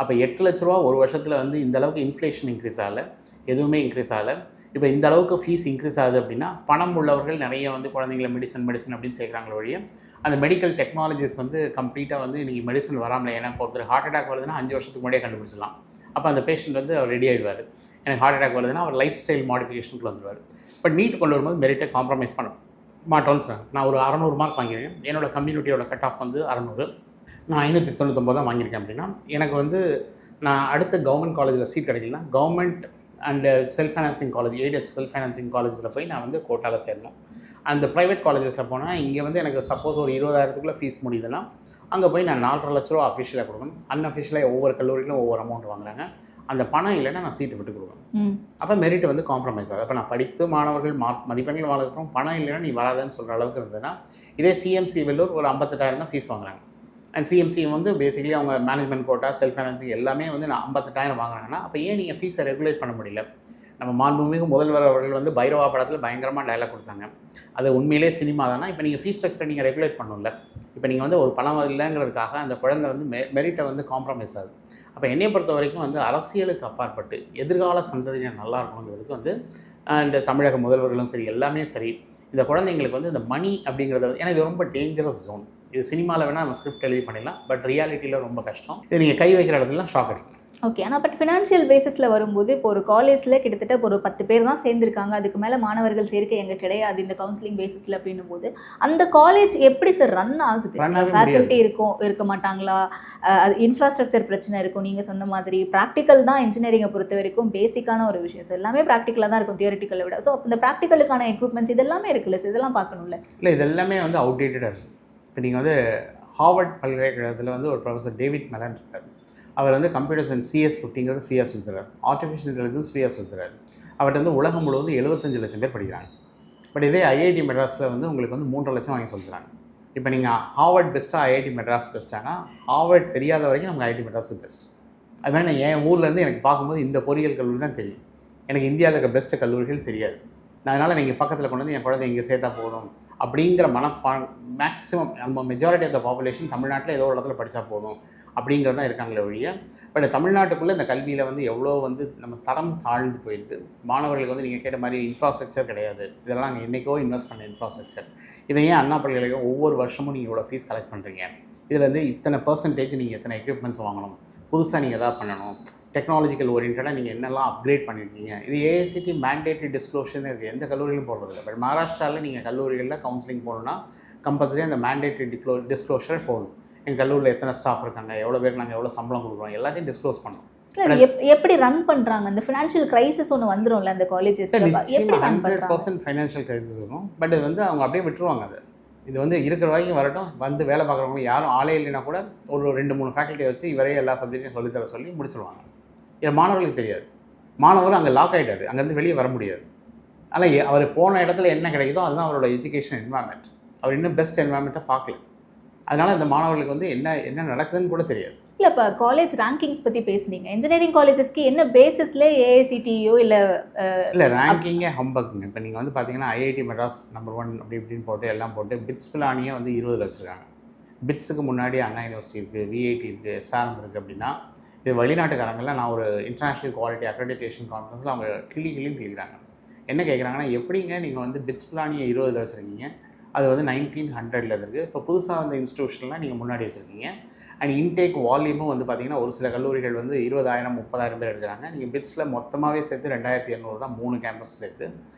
அப்போ 8 லட்ச ரூபா ஒரு வருஷத்தில் வந்து இந்த அளவுக்கு இன்ஃப்ளேஷன் இன்க்ரீஸ் ஆகலை, எதுவுமே இன்க்ரீஸ் ஆகலை. இப்போ இந்த அளவுக்கு ஃபீஸ் இன்க்ரீஸ் ஆகுது அப்படின்னா பணம் உள்ளவர்கள் நிறைய வந்து குழந்தைங்களை மெடிசன் அப்படின்னு சேர்க்குறாங்களே வழியே அந்த மெடிக்கல் டெக்னாலஜிஸ் வந்து கம்ப்ளீட்டாக வந்து இன்றைக்கி மெடிசன் வராமல், ஏன்னா ஒருத்தர் ஹார்ட் அட்டாக் வருதுன்னா 5 வருஷத்துக்கு முன்னாடியே கண்டுபிடிச்சிடலாம். அப்போ அந்த பேஷண்ட் வந்து அவர் ரெடி ஆகிடுவார். எனக்கு ஹார்ட் அட்டாக் வருதுன்னா அவர் லைஃப் ஸ்டைல் மாடிஃபிகேஷனுக்கு வந்துடுவார். பட் நீட் கொண்டு வரும்போது மெரிட்டை காம்ப்ரமைஸ் பண்ண மாட்டோன்னு சொன்னாங்க. நான் ஒரு 600 மார்க் வாங்கியிருக்கேன். என்னோடய கம்யூனிட்டியோட கட் ஆஃப் வந்து 600. நான் 599 தான் வாங்கியிருக்கேன். அப்படின்னா எனக்கு வந்து நான் அடுத்த கவர்மெண்ட் காலேஜில் சீட் கிடைக்கலனா government and self financing college, aided self financing காலேஜில் போய் நான் வந்து கோட்டாவில் சேரணும். அந்த ப்ரைவேட் காலேஜஸில் போனால் இங்கே வந்து எனக்கு சப்போஸ் ஒரு 20,000க்குள்ளே ஃபீஸ் முடியுதுன்னா அங்கே போய் நான் 4.5 லட்ச ரூபா அஃபிஷியலாக கொடுக்கணும். அன்அஃபிஷியலாக ஒவ்வொரு கல்லூரியிலும் ஒவ்வொரு அமௌண்ட் வாங்குறாங்க. அந்த பணம் இல்லைன்னா நான் சீட்டு விட்டு கொடுக்கணும். அப்போ மெரிட் வந்து காம்ப்ரமைஸ் ஆகுது. அப்போ நான் படித்து மாணவர்கள் மதிப்பெண்கள் வாழறதுக்கும் பணம் இல்லைன்னா நீ வராதுன்னு சொல்கிற அளவுக்கு இருந்ததுன்னா, இதே சிஎம்சி வெள்ளூர் ஒரு 58,000 தான் ஃபீஸ் வாங்குறாங்க. அண்ட் சிஎம்சி வந்து பேசிக்கலி அவங்க மேனேஜ்மெண்ட் கோட்டா, செல்ஃப் ஃபைனான்சிங் எல்லாமே வந்து நான் 58,000 வாங்குறாங்கன்னா, அப்போ ஏன் நீங்கள் ஃபீஸை ரெகுலேட் பண்ண முடியல? நம்ம மாண்புமிகு முதல்வர் அவர்கள் வந்து பைரவா படத்தில் பயங்கரமாக டைலாக் கொடுத்தாங்க. அது உண்மையிலே சினிமா தானே. இப்போ நீங்கள் ஃபீஸ் ஸ்ட்ரக்சரை நீங்கள் ரெகுலேட் பண்ணணும்ல. இப்போ நீங்கள் வந்து ஒரு பணம் இல்லைங்கிறதுக்காக அந்த குழந்தை வந்து மெரிட்டை வந்து காம்ப்ரமைஸ் ஆகுது. அப்போ என்னை பொறுத்த வரைக்கும் வந்து அரசியலுக்கு அப்பாற்பட்டு எதிர்கால சந்ததியினர் நல்லா இருக்கணுங்கிறதுக்கு வந்து அண்ட் தமிழக முதல்வர்களும் சரி எல்லாமே சரி இந்த குழந்தைங்களுக்கு வந்து இந்த மணி அப்படிங்கிறத, ஏன்னா இது ரொம்ப டேஞ்சரஸ் ஜோன். இது சினிமாவில் வேணால் நம்ம ஸ்கிரிப்ட் எழுதி பண்ணிடலாம், பட் ரியாலிட்டியில் ரொம்ப கஷ்டம். இது நீங்கள் கை வைக்கிற இடத்துலலாம் ஷாக் அடிக்கும். ஓகே. ஆனால் பட் ஃபினான்ஷியல் பேசிஸில் வரும்போது இப்போ ஒரு காலேஜில் கிட்டத்தட்ட ஒரு 10 பேர் தான் சேர்ந்துருக்காங்க, அதுக்கு மேலே மாணவர்கள் சேர்க்கை எங்கே கிடையாது இந்த கவுன்சிலிங் பேசிஸில் அப்படின்னும் போது அந்த காலேஜ் எப்படி சார் ரன் ஆகுது? ஃபேக்கல்ட்டி இருக்க மாட்டாங்களா? இன்ஃப்ராஸ்ட்ரக்சர் பிரச்சனை இருக்கும். நீங்கள் சொன்ன மாதிரி ப்ராக்டிக்கல் தான் இன்ஜினியரிங்கை பொறுத்த வரைக்கும் பேசிக்கான ஒரு விஷயம். ஸோ எல்லாமே ப்ராக்டிக்கலாக தான் இருக்கும் தியரிட்டிக்கலை விட. ஸோ இந்த ப்ராக்டிக்கலுக்கான எக்யூப்மெண்ட்ஸ் இதெல்லாமே இருக்குல்ல சார், இதெல்லாம் பார்க்கணும்ல? இல்லை, இதெல்லாமே வந்து அவுடேட்டடாக இருக்குது. இப்போ நீங்கள் வந்து ஹார்வர்ட் பல்கலைக்கழகத்தில் வந்து ஒரு ப்ரொஃபஸர் டேவிட் மெலன் இருக்கார். அவர் வந்து கம்ப்யூட்டர் சயின்ஸ் CS50ங்கிறது ஃப்ரீயாக சொல்லித்தரார். ஆர்டிஃபிஷியல் இன்டெலிஜென்ஸ் ஃப்ரீயாக சொல்லித்தரார். அவர்கிட்ட வந்து உலகம் முழுவதும் 75 லட்சம் பேர் படிக்கிறாங்க. பட் இதே IIT மெட்ராஸில் வந்து உங்களுக்கு வந்து 3.5 லட்சம் வாங்கி சொல்லித்தராங்க. இப்போ நீங்கள் ஹார்வர்ட் பெஸ்ட்டாக IIT மெட்ராஸ் பெஸ்ட்டானா, ஹார்வர்ட் தெரியாத வரைக்கும் நமக்கு IIT மெட்ராஸ் பெஸ்ட். அது மாதிரி நான் என் ஊர்லேருந்து எனக்கு பார்க்கும்போது இந்த பொறியியல் கல்லூரி தான் தெரியும். எனக்கு இந்தியாவில் இருக்க பெஸ்ட்டு கல்லூரிகள் தெரியாது. அதனால் நீங்கள் பக்கத்தில் கொண்டு வந்து என் குழந்தை இங்கே சேர்த்தா போதும் அப்படிங்கிற மேக்ஸிமம் நம்ம மெஜாரிட்டி ஆஃப் த பாப்புலேஷன் தமிழ்நாட்டில் ஏதோ ஒரு இடத்துல படித்தா போதும் அப்படிங்கிறது தான் இருக்காங்களே ஒழிய, பட் தமிழ்நாட்டுக்குள்ளே இந்த கல்வியில் வந்து எவ்வளோ வந்து நம்ம தரம் தாழ்ந்து போயிருக்கு. மாணவர்களுக்கு வந்து நீங்கள் கேட்ட மாதிரி இன்ஃப்ராஸ்ட்ரக்சர் கிடையாது. இதெல்லாம் நாங்கள் என்றைக்கோ இன்வெஸ்ட் பண்ண இன்ஃப்ராஸ்ட்ரக்சர். இதை ஏன் அண்ணா பல்கலைக்கழகம் ஒவ்வொரு வருஷமும் நீங்கள் இவ்வளோ ஃபீஸ் கலெக்ட் பண்ணுறீங்க? இதில் வந்து இத்தனை பர்சன்டேஜ் நீங்கள் எத்தனை எக்யூப்மெண்ட்ஸ் வாங்கணும், புதுசாக நீங்கள் எதாவது பண்ணணும், டெக்னாலஜிக்கல் ஓரியன்டாக நீங்கள் என்னெல்லாம் அப்கிரேட் பண்ணியிருக்கீங்க. இது AICTE மேண்டேட்டரி டிஸ்க்ளோஷர்னு இருக்குது. எந்த கல்லூரியிலும் போடுறதில்ல. பட் மகாராஷ்டிராவில் நீங்கள் கல்லூரிகளில் கவுன்சிலிங் போகணுன்னா கம்பல்சரி அந்த மேண்டேட்டரி டிஸ்க்ளோஷர் போகணும். எங்கள் கல்லூரியில் எத்தனை ஸ்டாஃப் இருக்காங்க, எவ்வளோ பேருக்கு நாங்கள் எவ்வளோ சம்பளம் கொடுக்குறோம், எல்லாத்தையும் டிஸ்க்ளோஸ் பண்ணோம். எப்படி ரன் பண்ணுறாங்க? அந்த ஃபினான்ஷியல் கிரைசிஸ் ஒன்று வந்துடும்ல அந்த காலேஜஸ். 100% ஃபைனான்ஷியல் கிரைசிஸ் இருக்கும். பட் இது வந்து அவங்க அப்படியே விட்டுருவாங்க. இது வந்து இருக்கிற வரைக்கும் வரட்டும். வந்து வேலை பார்க்குறவங்க யாரும் ஆளே இல்லைன்னா கூட ஒரு 2-3 ஃபேக்கல்ட்டியை வச்சு இவரே எல்லா சப்ஜெக்டையும் சொல்லித்தர சொல்லி முடிச்சிருவாங்க. இது மாணவர்களுக்கு தெரியாது. மாணவர் அங்கே லாக் ஆகிட்டார், அங்கேருந்து வெளியே வர முடியாது. ஆனால் அவர் போன இடத்துல என்ன கிடைக்குதோ அதுதான் அவரோட எஜுகேஷன் என்வாயன்மெண்ட். அவர் இன்னும் பெஸ்ட் என்வாயன்மெண்ட்டை பார்க்கல. அதனால் இந்த மாணவர்களுக்கு வந்து என்ன நடக்குதுன்னு கூட தெரியாது. இல்லை, இப்போ காலேஜ் ரேங்கிங்ஸ் பற்றி பேசுனீங்க. இன்ஜினியரிங் காலேஜஸ்க்கு என்ன பேசிஸில் AICTEயோ இல்லை ரேங்கிங்கே ஹம்பக்குங்க. இப்போ நீங்கள் வந்து பார்த்தீங்கன்னா IIT மெட்ராஸ் நம்பர் 1 அப்படி இப்படின்னு போட்டு எல்லாம் போட்டு பிட்ஸ் பிளானியே வந்து 20 வச்சுருக்காங்க. பிட்ஸுக்கு முன்னாடி அண்ணா யூனிவர்சிட்டி இருக்குது, VIT இருக்குது, SRM இருக்குது. அப்படின்னா இது வெளிநாட்டுக்காரங்களாம் நான் ஒரு இன்டர்நேஷ்னல் குவாலிட்டி அக்ரெடிட்டேஷன் கான்ஃபரன்ஸில் அவங்க கிளிக்கிறாங்க. என்ன கேட்குறாங்கன்னா, எப்படிங்க நீங்கள் வந்து பிட்ஸ் பிளானியை 20 வச்சுருக்கீங்க, அது வந்து 1900 இருக்குது. இப்போ புதுசாக வந்த இன்ஸ்டியூஷன்லாம் நீங்கள் முன்னாடி வச்சுருக்கீங்க. அண்ட் இன்டேக் வால்யூமும் வந்து பார்த்திங்கன்னா ஒரு சில கல்லூரிகள் வந்து 20,000 30,000 பேர் எடுக்கிறாங்க. நீங்கள் பிட்ஸில் மொத்தமாகவே சேர்த்து 2,200 தான், 3 கேம்பஸ் சேர்த்து.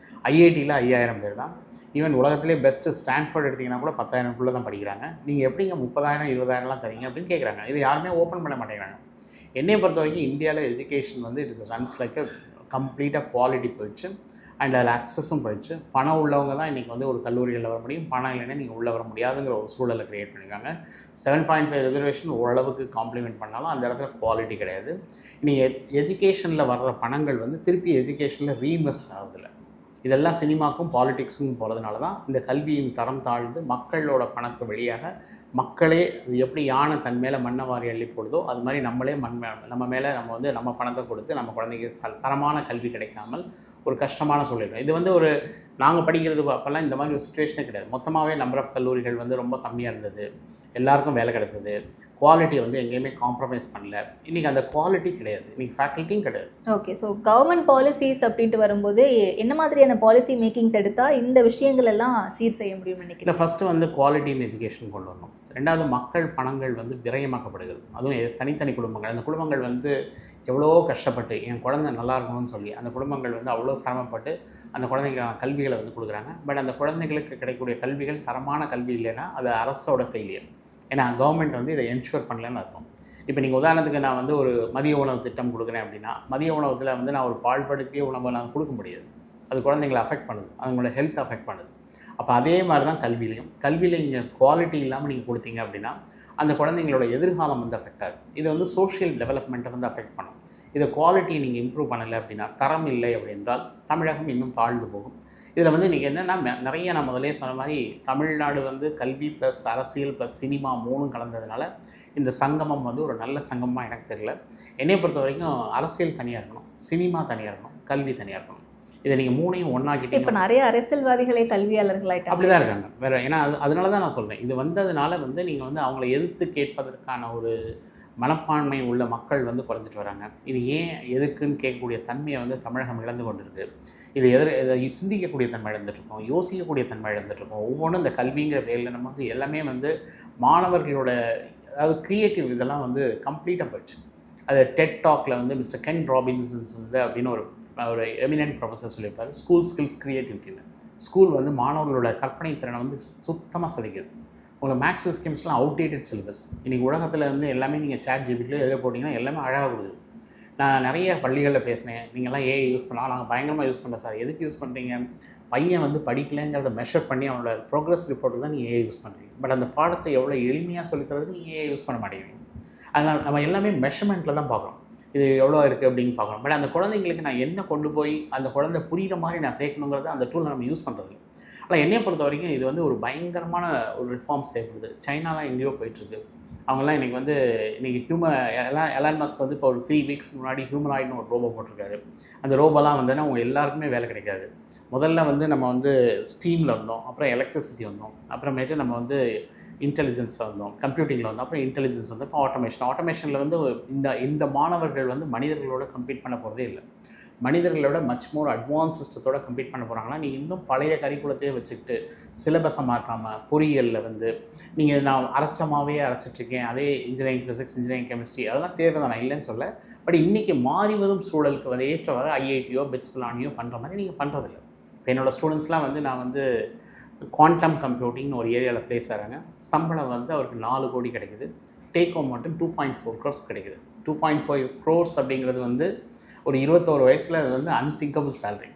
IITயில் 5,000 பேர் தான். ஈவன் உலகத்திலே பெஸ்ட்டு ஸ்டான்ஃபோர்ட் எடுத்திங்கன்னா கூட 10,000க்குள்ளே தான் படிக்கிறாங்க. நீங்கள் எப்படிங்க 30,000 20,000லாம் தரீங்க அப்படின்னு கேட்குறாங்க. இது யாருமே ஓப்பன் பண்ண மாட்டேங்கிறாங்க. என்னையை பொறுத்த வரைக்கும் இந்தியாவில் எஜுகேஷன் வந்து இட் இஸ் ரன்ஸ் லைக் கம்ப்ளீட்டாக குவாலிட்டி போயிடுச்சு. அண்ட் அதில் அக்சஸும் போயிடுச்சு. பணம் உள்ளவங்க தான் இன்றைக்கி வந்து ஒரு கல்லூரிகளில் வர முடியும், பணம் இல்லைன்னா நீங்கள் உள்ளே வர முடியாதுங்கிற ஒரு சூழலை க்ரியேட் பண்ணியிருக்காங்க. 7.5 ரிசர்வேஷன் ஓரளவுக்கு காம்ப்ளிமெண்ட் பண்ணாலும் அந்த இடத்துல குவாலிட்டி கிடையாது. நீங்கள் எஜுகேஷனில் வர்ற பணங்கள் வந்து திருப்பி எஜுகேஷனில் ரீஇன்வெஸ்ட் ஆகுதில்ல. இதெல்லாம் சினிமாக்கும் பாலிடிக்ஸும் போகிறதுனால தான் இந்த கல்வியின் தரம் தாழ்ந்து மக்களோட பணத்தை வழியாக மக்களே அது எப்படி யானை தன் மேலே மண்ணை வாரி அள்ளி போடுதோ அது மாதிரி நம்மளே நம்ம மேலே நம்ம வந்து நம்ம பணத்தை கொடுத்து நம்ம குழந்தைக்கு தரமான கல்வி கிடைக்காமல் ஒரு கஷ்டமான சூழ்நிலை. இது வந்து ஒரு நாங்கள் படிக்கிறது அப்போல்லாம் இந்த மாதிரி ஒரு சுச்சுவேஷனே கிடையாது. மொத்தமாகவே நம்பர் ஆஃப் கல்லூரிகள் வந்து ரொம்ப கம்மியாக இருந்தது, எல்லாருக்கும் வேலை கிடச்சிது, குவாலிட்டியை வந்து எங்கேயுமே காம்ப்ரமைஸ் பண்ணல. இன்றைக்கி அந்த குவாலிட்டி கிடையாது, இன்றைக்கி ஃபேக்கல்ட்டியும் கிடையாது. ஓகே, ஸோ கவர்மெண்ட் பாலிசிஸ் அப்படின்ட்டு வரும்போது என்ன மாதிரியான பாலிசி மேக்கிங்ஸ் எடுத்தால் இந்த விஷயங்கள் எல்லாம் சீர் செய்ய முடியும்னு நினைக்கிறேன்? இல்லை, ஃபஸ்ட்டு வந்து குவாலிட்டி இன் எஜுகேஷன் கொண்டு வரணும். ரெண்டாவது, மக்கள் பணங்கள் வந்து விரயமாக்கப்படுகிறது. அதுவும் தனித்தனி குடும்பங்கள், அந்த குடும்பங்கள் வந்து எவ்வளோ கஷ்டப்பட்டு என் குழந்தை நல்லா இருக்கணும்னு சொல்லி அந்த குடும்பங்கள் வந்து அவ்வளோ சிரமப்பட்டு அந்த குழந்தைங்க கல்விகளை வந்து கொடுக்குறாங்க. பட் அந்த குழந்தைங்களுக்கு கிடைக்கக்கூடிய கல்விகள் தரமான கல்வி இல்லைன்னா அது அரசோட ஃபெயிலியர். ஏன்னா கவர்மெண்ட் வந்து இதை என்ஷூர் பண்ணலன்னு அர்த்தம். இப்போ நீங்கள் உதாரணத்துக்கு நான் வந்து ஒரு மதிய உணவு திட்டம் கொடுக்குறேன் அப்படின்னா, மதிய உணவத்தில் வந்து நான் ஒரு பால்படுத்திய உணவை நான் கொடுக்க முடியாது. அது குழந்தைங்களை அஃபெக்ட் பண்ணுது, அவங்களோட ஹெல்த் அஃபெக்ட் பண்ணுது. அப்போ அதே மாதிரி தான் கல்வியில் இங்கே குவாலிட்டி இல்லாமல் நீங்கள் கொடுத்தீங்க அப்படின்னா அந்த குழந்தைங்களோட எதிர்காலம் வந்து அஃபெக்ட் ஆகுது. இது வந்து சோஷியல் டெவலப்மெண்ட்டை வந்து அஃபெக்ட் பண்ணும். இதை குவாலிட்டியை நீங்கள் இம்ப்ரூவ் பண்ணலை அப்படின்னா, தரம் இல்லை அப்படின்றால் தமிழகம் இன்னும் தாழ்ந்து போகும். இதில் வந்து இன்றைக்கி என்னென்னா, நிறைய நான் முதலே சொன்ன மாதிரி தமிழ்நாடு வந்து கல்வி ப்ளஸ் அரசியல் ப்ளஸ் சினிமா 3ம் கலந்ததுனால இந்த சங்கமம் வந்து ஒரு நல்ல சங்கமாக எனக்கு தெரியல. என்னை பொறுத்த வரைக்கும் அரசியல் தனியாக இருக்கணும், சினிமா தனியாக இருக்கணும், கல்வி தனியாக இருக்கணும். இதை நீங்கள் 3ஐயும் ஒன்றாக்கிட்டீங்க. இப்போ நிறைய அரசியல்வாதிகளே கல்வியாளர்களாயிட்டாங்க. அப்படி தான் இருக்காங்க வேறு. ஏன்னா அதனால தான் நான் சொல்கிறேன், இது வந்ததுனால வந்து நீங்கள் வந்து அவங்கள எதிர்த்து கேட்பதற்கான ஒரு மனப்பான்மை உள்ள மக்கள் வந்து குறைஞ்சிட்டு வராங்க. இது ஏன் எதுக்குன்னு கேட்கக்கூடிய தன்மையை வந்து தமிழகம் இழந்து கொண்டு இருக்குது. இதை சிந்திக்கக்கூடிய தன்மை இழந்துட்டுருக்கோம், யோசிக்கக்கூடிய தன்மை இழந்துட்டுருக்கோம். ஒவ்வொன்றும் இந்த கல்விங்கிற பேரில் நம்ம வந்து எல்லாமே வந்து மாணவர்களோட அதாவது க்ரியேட்டிவ் இதெல்லாம் வந்து கம்ப்ளீட்டாக போயிடுச்சு. அது டெட் டாக்கில் வந்து மிஸ்டர் கென் ராபின்சன்ஸ் வந்து அப்படின்னு ஒரு எமினன்ட் ப்ரொஃபஸர் சொல்லியிருப்பார், ஸ்கூல் ஸ்கில்ஸ் க்ரியேட்டிவிட்டின்னு. ஸ்கூல் வந்து மாணவர்களோட கற்பனை திறனை வந்து சுத்தமாக சிதைக்குது. உங்களுக்கு மேக்ஸ் ஃபிசிக்ஸ்லாம் அவுடேட்டட் சிலபஸ். இன்றைக்கி உலகத்தில் வந்து எல்லாமே நீங்கள் சேட் ஜிபிட்டில் எதில் போட்டிங்கன்னா எல்லாமே அழகாக கொடுக்குது. நான் நிறைய பள்ளிகளில் பேசினேன், நீங்கள்லாம் ஏஐ யூஸ் பண்ணலாம், நாங்கள் பயங்கரமாக யூஸ் பண்ணுறோம் சார். எதுக்கு யூஸ் பண்ணுறீங்க? பையன் வந்து படிக்கலைங்கிறத மெஷர் பண்ணி அவனோட ப்ரோக்ரஸ் ரிப்போர்ட்டு தான் நீங்கள் ஏஐ யூஸ் பண்ணுறீங்க. பட் அந்த பாடத்தை எவ்வளோ எளிமையாக சொல்லிக்கிறதுக்கு நீங்கள் ஏஐ யூஸ் பண்ண மாட்டேங்கிறீங்க. அதனால் நம்ம எல்லாமே மெஷர்மெண்ட்டில் தான் பார்க்குறோம், இது எவ்வளோ இருக்குது அப்படின்னு பார்க்குறோம். பட் அந்த குழந்தைங்களுக்கு நான் என்ன கொண்டு போய் அந்த குழந்தை புரிகிற மாதிரி நான் சேர்க்கணுங்கிறத அந்த டூலை நம்ம யூஸ் பண்ணுறது. ஆனால் என்னையை பொறுத்த வரைக்கும் இது வந்து ஒரு பயங்கரமான ஒரு ரிஃபார்ம்ஸ் தேவைப்படுது. சைனாலாம் எங்கேயோ போயிட்டுருக்கு. அவங்கெல்லாம் இன்றைக்கி எலான் மஸ்க் வந்து இப்போ ஒரு 3 வீக்ஸ் முன்னாடி ஹியூமனாய்டுன்னு ஒரு ரோபோ போட்டிருக்காரு. அந்த ரோபோலாம் வந்துன்னா அவங்க எல்லாருக்குமே வேலை கிடைக்காது. முதல்ல வந்து நம்ம வந்து ஸ்டீமில் இருந்தோம், அப்புறம் எலக்ட்ரிசிட்டி வந்தோம், அப்புறமேட்டு நம்ம வந்து இன்டெலிஜென்ஸில் வந்தோம், கம்ப்யூட்டிங்கில் வந்தோம், அப்புறம் இன்டெலிஜென்ஸ் வந்து இப்போ ஆட்டோமேஷனில் வந்து இந்த மாணவர்கள் வந்து மனிதர்களோட கம்பீட் பண்ண போகிறதே இல்லை. மனிதர்களோட மச் மோர் அட்வான்ஸ் சிஸ்டத்தோட கம்பீட் பண்ண போகிறாங்கன்னா, நீங்கள் இன்னும் பழைய கரிக்குலத்தையே வச்சுக்கிட்டு சிலபஸை மாற்றாமல் பொறியியலில் வந்து நீங்கள் நான் அரைச்சமாகவே அரைச்சிட்ருக்கேன், அதே இன்ஜினியரிங் ஃபிசிக்ஸ், இன்ஜினியரிங் கெமிஸ்ட்ரி அதெல்லாம் தேவை தான், நான் இல்லைன்னு சொல்ல. பட் இன்றைக்கி மாறி வரும் சூழலுக்கு வந்து ஏற்றவாறு ஐஐடியோ பிட்ஸ் பிளானியோ பண்ணுற மாதிரி நீங்கள் பண்ணுறதில்ல. இப்போ என்னோடய ஸ்டூடெண்ட்ஸ்லாம் வந்து நான் வந்து குவாண்டம் கம்ப்யூட்டிங்னு ஒரு ஏரியாவில் ப்ளேஸ் ஆகிறாங்க. சம்பளம் வந்து அவருக்கு 4 கோடி கிடைக்குது, டேக் ஹோம் மட்டும் 2.4 crores கிடைக்குது. 2.5 crores அப்படிங்கிறது வந்து ஒரு 21 வயசில் அது வந்து அன்திங்கபிள் சேலரி.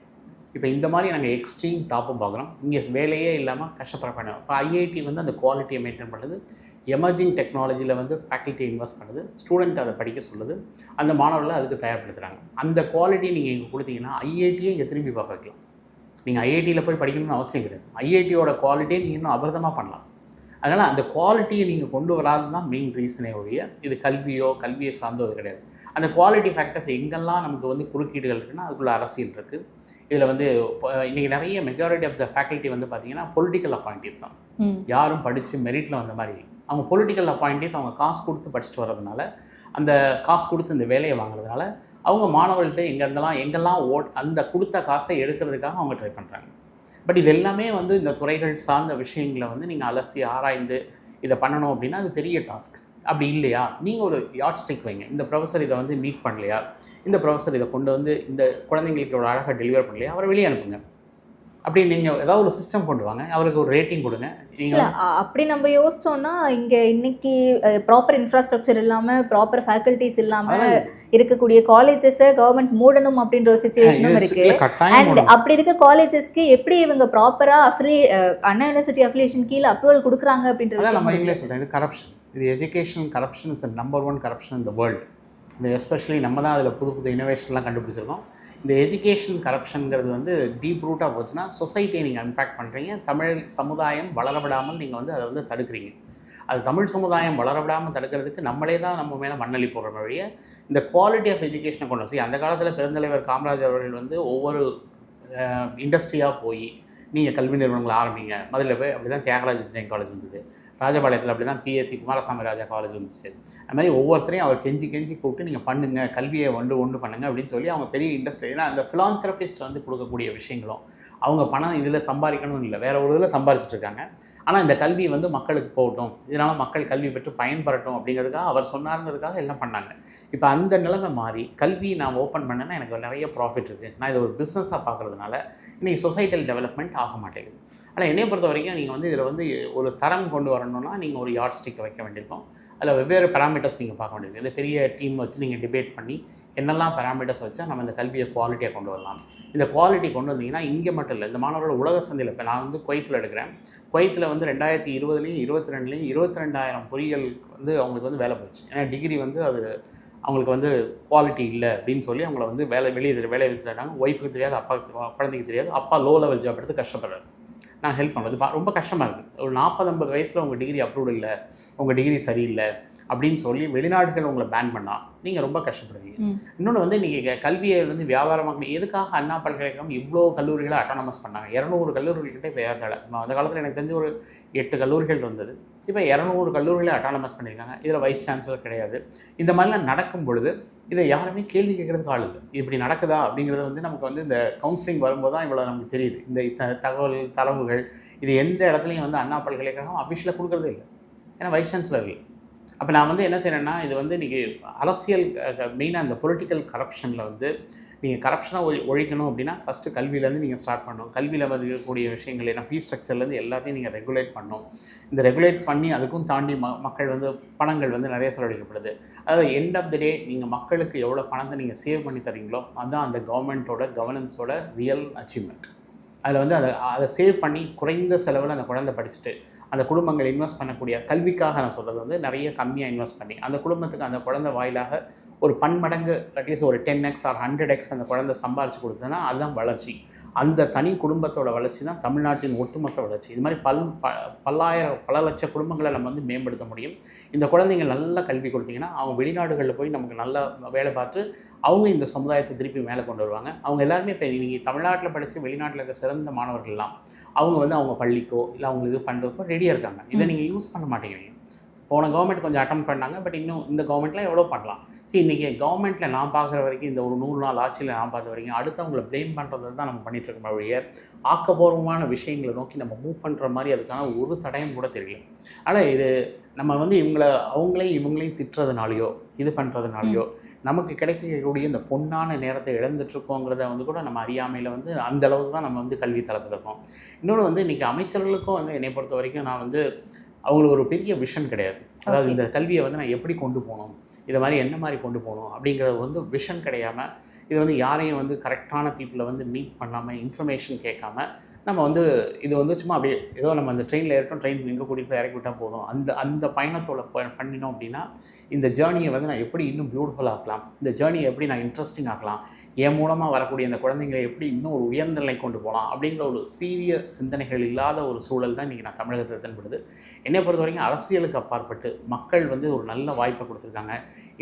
இப்போ இந்த மாதிரி நாங்கள் எக்ஸ்ட்ரீம் டாப்பு பார்க்குறோம். இங்கே வேலையே இல்லாமல் கஷ்டப்பட. இப்போ ஐஐடி வந்து அந்த குவாலிட்டியை மெயின்டைன் பண்ணுறது, எமர்ஜிங் டெக்னாலஜியில் வந்து ஃபேக்கல்ட்டி இன்வெஸ்ட் பண்ணுது, ஸ்டூடெண்ட் அதை படிக்க சொல்லுது, அந்த மாணவர்களை அதுக்கு தயார்படுத்துகிறாங்க. அந்த குவாலிட்டியை நீங்கள் இங்கே கொடுத்தீங்கன்னா ஐஐடியை இங்கே திரும்பி பார்க்க வைக்கலாம். நீங்கள் ஐஐடியில் போய் படிக்கணும்னு அவசியம் கிடையாது. ஐஐடியோட குவாலிட்டியை நீங்கள் இன்னும் அபரிதமாக பண்ணலாம். அதனால் அந்த குவாலிட்டியை நீங்கள் கொண்டு வராது தான் மெயின் ரீசனே ஒழிய இது கல்வியை சார்ந்தது கிடையாது. அந்த குவாலிட்டி ஃபேக்டர்ஸ் எங்கெல்லாம் நமக்கு வந்து குறுக்கீடுகள் இருக்குன்னா அதுக்குள்ள அரசியல் இருக்குது. இதில் வந்து இன்றைக்கி நிறைய மெஜாரிட்டி ஆஃப் த ஃபேக்கல்ட்டி வந்து பார்த்திங்கன்னா பொலிட்டிக்கல் அப்பாயிண்டீஸ் தான். யாரும் படித்து மெரிட்டில் வந்த மாதிரி அவங்க பொலிட்டிக்கல் அப்பாயிண்டீஸ் அவங்க காசு கொடுத்து படிச்சுட்டு வர்றதுனால, அந்த காசு கொடுத்து இந்த வேலையை வாங்குறதுனால அவங்க மாணவர்கள்ட்ட எங்கெல்லாம் அந்த கொடுத்த காசை எடுக்கிறதுக்காக அவங்க ட்ரை பண்ணுறாங்க. பட் இது எல்லாமே வந்து இந்த துறைகள் சார்ந்த விஷயங்களை வந்து நீங்கள் அலசி ஆராய்ந்து இதை பண்ணணும் அப்படின்னா அது பெரிய டாஸ்க். அப்படி இல்லையா, நீங்கள் ஒரு யாட் ஸ்டிக் வைங்க, இந்த ப்ரொஃபஸர் இதை வந்து மீட் பண்ணலையா, இந்த ப்ரொஃபஸர் இதை கொண்டு வந்து இந்த குழந்தைங்களுக்கு ஒரு அழகாக டெலிவர் பண்ணலையா, அவரை வெளியே அனுப்புங்க. அப்படி நீங்கள் ஏதாவது ஒரு சிஸ்டம் கொண்டு வாங்க, அவருக்கு ஒரு ரேட்டிங் கொடுங்க. நீங்கள் அப்படி நம்ம யோசிச்சோன்னா இங்கே இன்னைக்கு ப்ராப்பர் இன்ஃப்ராஸ்ட்ரக்சர் இல்லாமல் ப்ராப்பர் ஃபேக்கல்ட்டிஸ் இல்லாமல் இருக்கக்கூடிய காலேஜஸை கவர்மெண்ட் மூடணும் அப்படின்ற ஒரு சுச்சுவேஷனும் இருக்குது. அண்ட் அப்படி இருக்க காலேஜஸ்க்கு எப்படி இவங்க ப்ராப்பராக அண்ணா யூனிவர்சிட்டி அஃபிலியேஷன் கீழே அப்ரூவல் கொடுக்குறாங்க அப்படின்றது நம்ம இங்கிலீஷ் சொல்கிறேன். இது கரப்ஷன், இது education corruption is number 1 corruption in the world. இந்த எஸ்பெஷலி நம்ம தான் அதில் புது இனோவேஷன்லாம் கண்டுபிடிச்சிருக்கோம். இந்த எஜுகேஷன் கரப்ஷனுங்கிறது வந்து டீப் ரூட்டாக போச்சுன்னா சொசைட்டியை நீங்கள் இம்பேக்ட் பண்ணுறீங்க. தமிழ் சமுதாயம் வளரவிடாமல் நீங்கள் வந்து அதை வந்து தடுக்கிறீங்க. அது தமிழ் சமுதாயம் வளரவிடாமல் தடுக்கிறதுக்கு நம்மளே தான் நம்ம மேலே மண்ணள்ளி போடுற வழியை இந்த குவாலிட்டி ஆஃப் எஜுகேஷனை கொண்டு அந்த காலத்தில் பெருந்தலைவர் காமராஜர் அவர்கள் வந்து ஒவ்வொரு இண்டஸ்ட்ரியாக போய் நீங்கள் கல்வி நிறுவனங்களை ஆரம்பிங்க. முதல்ல போய் அப்படி தான் தியாகராஜ இன்ஜினியரிங் காலேஜ் இருந்தது, ராஜபாளையத்தில் அப்படி தான் பிஎஸ்சி குமாரசாமி ராஜா காலேஜ் இருந்துச்சு. அது மாதிரி ஒவ்வொருத்தரையும் அவர் கெஞ்சி கூப்பிட்டு நீங்கள் பண்ணுங்கள், கல்வியை ஒன்று பண்ணுங்கள் அப்படின்னு சொல்லி அவங்க பெரிய இண்டஸ்ட்ரி. ஏன்னா அந்த ஃபிலாந்தெரபிஸ்ட் வந்து கொடுக்கக்கூடிய விஷயங்களும் அவங்க பணம் இதில் சம்பாதிக்கணும் இல்லை, வேறு ஒரு இதில் சம்பாதிச்சுட்டு இருக்காங்க. ஆனால் இந்த கல்வி வந்து மக்களுக்கு போகட்டும், இதனால் மக்கள் கல்வி பெற்று பயன்படட்டும் அப்படிங்கிறதுக்காக அவர் சொன்னாருங்கிறதுக்காக எல்லாம் பண்ணாங்க. இப்போ அந்த நிலைமை மாறி கல்வி நான் ஓப்பன் பண்ணேன்னா எனக்கு நிறைய ப்ராஃபிட் இருக்குது, நான் இதை ஒரு பிஸ்னஸாக பார்க்குறதுனால இன்றைக்கி சொசைட்டல் டெவலப்மெண்ட் ஆக மாட்டேங்குது. ஆனால் என்னை பொறுத்த வரைக்கும் நீங்கள் வந்து இதில் வந்து ஒரு தரம் கொண்டு வரணும்னா நீங்கள் ஒரு யார்ட் ஸ்டிக்கை வைக்க வேண்டியிருக்கும். அதில் வெவ்வேறு பேராமீட்டர்ஸ் நீங்கள் பார்க்க வேண்டியிருக்கும். இந்த பெரிய டீம் வச்சு நீங்கள் டிபேட் பண்ணி என்னெல்லாம் பேராமீட்டர்ஸ் வச்சா நம்ம இந்த கல்வியை குவாலிட்டியாக கொண்டு வரலாம். இந்த குவாலிட்டி கொண்டு வந்தீங்கன்னா இங்கே மட்டும் இல்லை, இந்த மாணவர்கள் உலக சந்தையில், இப்போ நான் வந்து குவைத்தில் எடுக்கிறேன், குவைத்தில் வந்து 2020லேயும் 22லேயும் 22,000 பொறியியல் வந்து அவங்களுக்கு வந்து வேலை போச்சு. ஏன்னா டிகிரி வந்து அது அவங்களுக்கு வந்து குவாலிட்டி இல்லை அப்படின்னு சொல்லி அவங்கள வந்து வேலையை விட்டுட்டாங்க. ஒய்ஃபுக்கு தெரியாது, அப்பாவுக்கு குழந்தைக்கு தெரியாது, அப்பா லோ லெவல் ஜாப் எடுத்து கஷ்டப்படுறாரு. நான் ஹெல்ப் பண்ணுறது ரொம்ப கஷ்டமாக இருக்குது. ஒரு 40-50 வயசில் உங்கள் டிகிரி அப்ரூவ்டு இல்லை, உங்கள் டிகிரி சரியில்லை அப்படின்னு சொல்லி வெளிநாடுகள் உங்களை பேன் பண்ணால் நீங்கள் ரொம்ப கஷ்டப்படுவீங்க. இன்னொன்று வந்து நீங்கள் கல்வியை வந்து வியாபாரமாக எதுக்காக அண்ணா பல்கலைக்கழகம் இவ்வளோ கல்லூரிகளை அட்டானமஸ் பண்ணாங்க? 200 கல்லூரிகள்கிட்ட இப்போ ஏறத்தலை. அந்த காலத்தில் எனக்கு தெரிஞ்ச ஒரு 8 கல்லூரிகள் இருந்தது, இப்போ 200 கல்லூரிகளை அட்டானமஸ் பண்ணியிருக்காங்க. இதில் வைஸ் சான்சலர் கிடையாது. இந்த மாதிரிலாம் நடக்கும் பொழுது இதை யாருமே கேள்வி கேட்குறதுக்கு ஆள் இல்லை. இப்படி நடக்குதா அப்படிங்கிறது வந்து நமக்கு வந்து இந்த கவுன்சிலிங் வரும்போது தான் இவ்வளோ நமக்கு தெரியுது. இந்த தகவல் தரவுகள் இது எந்த இடத்துலையும் வந்து அண்ணா பல்கலைக்கழகம் அஃபிஷியலாக கொடுக்குறதே இல்லை, ஏன்னா வைஸ் சான்சலர் இல்லை. அப்போ நான் வந்து என்ன செய்கிறேன்னா, இது வந்து இன்றைக்கி அரசியல் மெயினாக அந்த பொலிட்டிக்கல் கரப்ஷனில் வந்து நீங்கள் கரப்ஷனை ஒழிக்கணும் அப்படின்னா ஃபஸ்ட்டு கல்வியிலேருந்து நீங்கள் ஸ்டார்ட் பண்ணணும். கல்வியில் வந்து இருக்கக்கூடிய விஷயங்கள் ஏன்னா ஃபீஸ் ஸ்ட்ரக்சர்லேருந்து எல்லாத்தையும் நீங்கள் ரெகுலேட் பண்ணணும். இந்த ரெகுலேட் பண்ணி அதுக்கும் தாண்டி மக்கள் வந்து பணங்கள் வந்து நிறைய செலவழிக்கப்படுது. அதாவது எண்ட் ஆஃப் த டே நீங்கள் மக்களுக்கு எவ்வளோ பணத்தை நீங்கள் சேவ் பண்ணி தரீங்களோ அதுதான் அந்த கவர்மெண்ட்டோட கவர்னன்ஸோட ரியல் அச்சீவ்மெண்ட். அதில் வந்து அதை சேவ் பண்ணி குறைந்த செலவில் அந்த குழந்தை படிச்சுட்டு அந்த குடும்பங்கள் இன்வெஸ்ட் பண்ணக்கூடிய கல்விக்காக நான் சொல்கிறது வந்து நிறைய கம்மியாக இன்வெஸ்ட் பண்ணி அந்த குடும்பத்துக்கு அந்த குழந்தை வாயிலாக ஒரு பன்மடங்கு அட்லீஸ்ட் ஒரு 10x or 100x அந்த குழந்தை சம்பாரிச்சு கொடுத்ததுன்னா அதுதான் வளர்ச்சி. அந்த தனி குடும்பத்தோட வளர்ச்சி தான் தமிழ்நாட்டின் ஒட்டுமொத்த வளர்ச்சி. இது மாதிரி பல லட்ச குடும்பங்களை நம்ம வந்து மேம்படுத்த முடியும். இந்த குழந்தைங்க நல்ல கல்வி கொடுத்தீங்கன்னா அவங்க வெளிநாடுகளில் போய் நமக்கு நல்ல வேலை பார்த்து அவங்க இந்த சமுதாயத்தை திருப்பி மேலே கொண்டு வருவாங்க. அவங்க எல்லாருமே இப்போ நீங்கள் தமிழ்நாட்டில் படித்து வெளிநாட்டில் இருக்க சிறந்த மாணவர்கள்லாம் அவங்க வந்து அவங்க பள்ளிக்கோ இல்லை அவங்க இது பண்ணுறதுக்கோ ரெடியாக இருக்காங்க. இதை நீங்கள் யூஸ் பண்ண மாட்டேங்கிறீங்க. போன கவர்மெண்ட் கொஞ்சம் அட்டம் பண்ணாங்க, பட் இன்னும் இந்த கவர்மெண்ட்டில் எவ்வளோ பண்ணலாம். இன்றைக்கி கவர்மெண்ட்டில் நான் பார்க்குற வரைக்கும் இந்த ஒரு 100 நாள் ஆட்சியில் நான் பார்த்த வரைக்கும் அடுத்தவங்களை ப்ளேம் பண்ணுறது தான் நம்ம பண்ணிகிட்ருக்கோம். வழிய ஆக்கப்பூர்வமான விஷயங்களை நோக்கி நம்ம மூவ் பண்ணுற மாதிரி அதுக்கான ஒரு தடயம் கூட தெரியல. ஆனால் இது நம்ம வந்து இவங்களையும் திட்டுறதுனாலையோ இது பண்ணுறதுனாலையோ நமக்கு கிடைக்கக்கூடிய இந்த பொன்னான நேரத்தை இழந்துட்டுருக்கோங்கிறத வந்து கூட நம்ம அறியாமையில் வந்து அந்த அளவுக்கு தான் நம்ம வந்து கல்வி தளத்தில் இருக்கோம். இன்னொன்று வந்து இன்றைக்கி அமைச்சர்களுக்கும் வந்து என்னை பொறுத்த வரைக்கும் நான் வந்து அவங்களுக்கு ஒரு பெரிய விஷன் கிடையாது. அதாவது இந்த கல்வியை வந்து நான் எப்படி கொண்டு போகணும், இதை மாதிரி என்ன மாதிரி கொண்டு போகணும் அப்படிங்கிறது வந்து விஷன் கிடையாமல் இது வந்து யாரையும் வந்து கரெக்டான பீப்புளை வந்து மீட் பண்ணாமல் இன்ஃபர்மேஷன் கேட்காம நம்ம வந்து இது வந்து சும்மா அப்படியே ஏதோ நம்ம அந்த ட்ரெயினில் இருக்கோம், ட்ரெயின் எங்கே கூட்டிகிட்டு போய் இறக்கி விட்டால் போதும். அந்த பயணத்தோட பண்ணினோம் அப்படின்னா இந்த ஜேர்னியை வந்து நான் எப்படி இன்னும் பியூட்டிஃபுல் ஆக்கலாம், இந்த ஜேர்னியை எப்படி நான் இன்ட்ரெஸ்டிங் ஆக்கலாம், என் மூலமாக வரக்கூடிய அந்த குழந்தைங்களை எப்படி இன்னும் ஒரு உயர்ந்த நிலை கொண்டு போகலாம் அப்படிங்கிற ஒரு சீரிய சிந்தனைகள் இல்லாத ஒரு சூழல் தான் இன்றைக்கி நான் தமிழகத்தை தென்படுது. என்னை பொறுத்த வரைக்கும் அரசியலுக்கு அப்பாற்பட்டு மக்கள் வந்து ஒரு நல்ல வாய்ப்பை கொடுத்துருக்காங்க.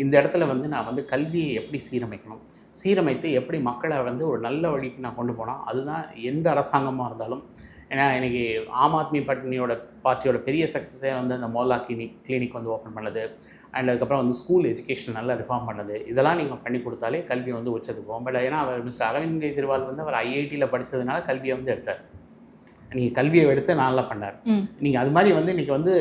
இந்த இடத்துல வந்து நான் வந்து கல்வியை எப்படி சீரமைத்து எப்படி மக்களை வந்து ஒரு நல்ல வழிக்கு நான் கொண்டு போனால் அதுதான் எந்த அரசாங்கமாக இருந்தாலும். ஏன்னா இன்றைக்கி ஆம் ஆத்மி பார்ட்டியோட பெரிய சக்ஸஸே வந்து அந்த மோல்லா கிளினிக் வந்து ஓப்பன் பண்ணது, அண்ட் அதுக்கப்புறம் வந்து ஸ்கூல் எஜுகேஷன் நல்லா ரிஃபார்ம் பண்ணது. இதெல்லாம் நீங்கள் பண்ணி கொடுத்தாலே கல்வி வந்து உச்சத்துக்கு போகும். பட் ஏன்னா அவர் மிஸ்டர் அரவிந்த் கெஜ்ரிவால் வந்து அவர் ஐஐடியில் படித்ததுனால கல்வியை வந்து எடுத்தார். நீங்கள் கல்வியை எடுத்து நல்லா பண்ணார். நீங்கள் அது மாதிரி வந்து இன்றைக்கி வந்து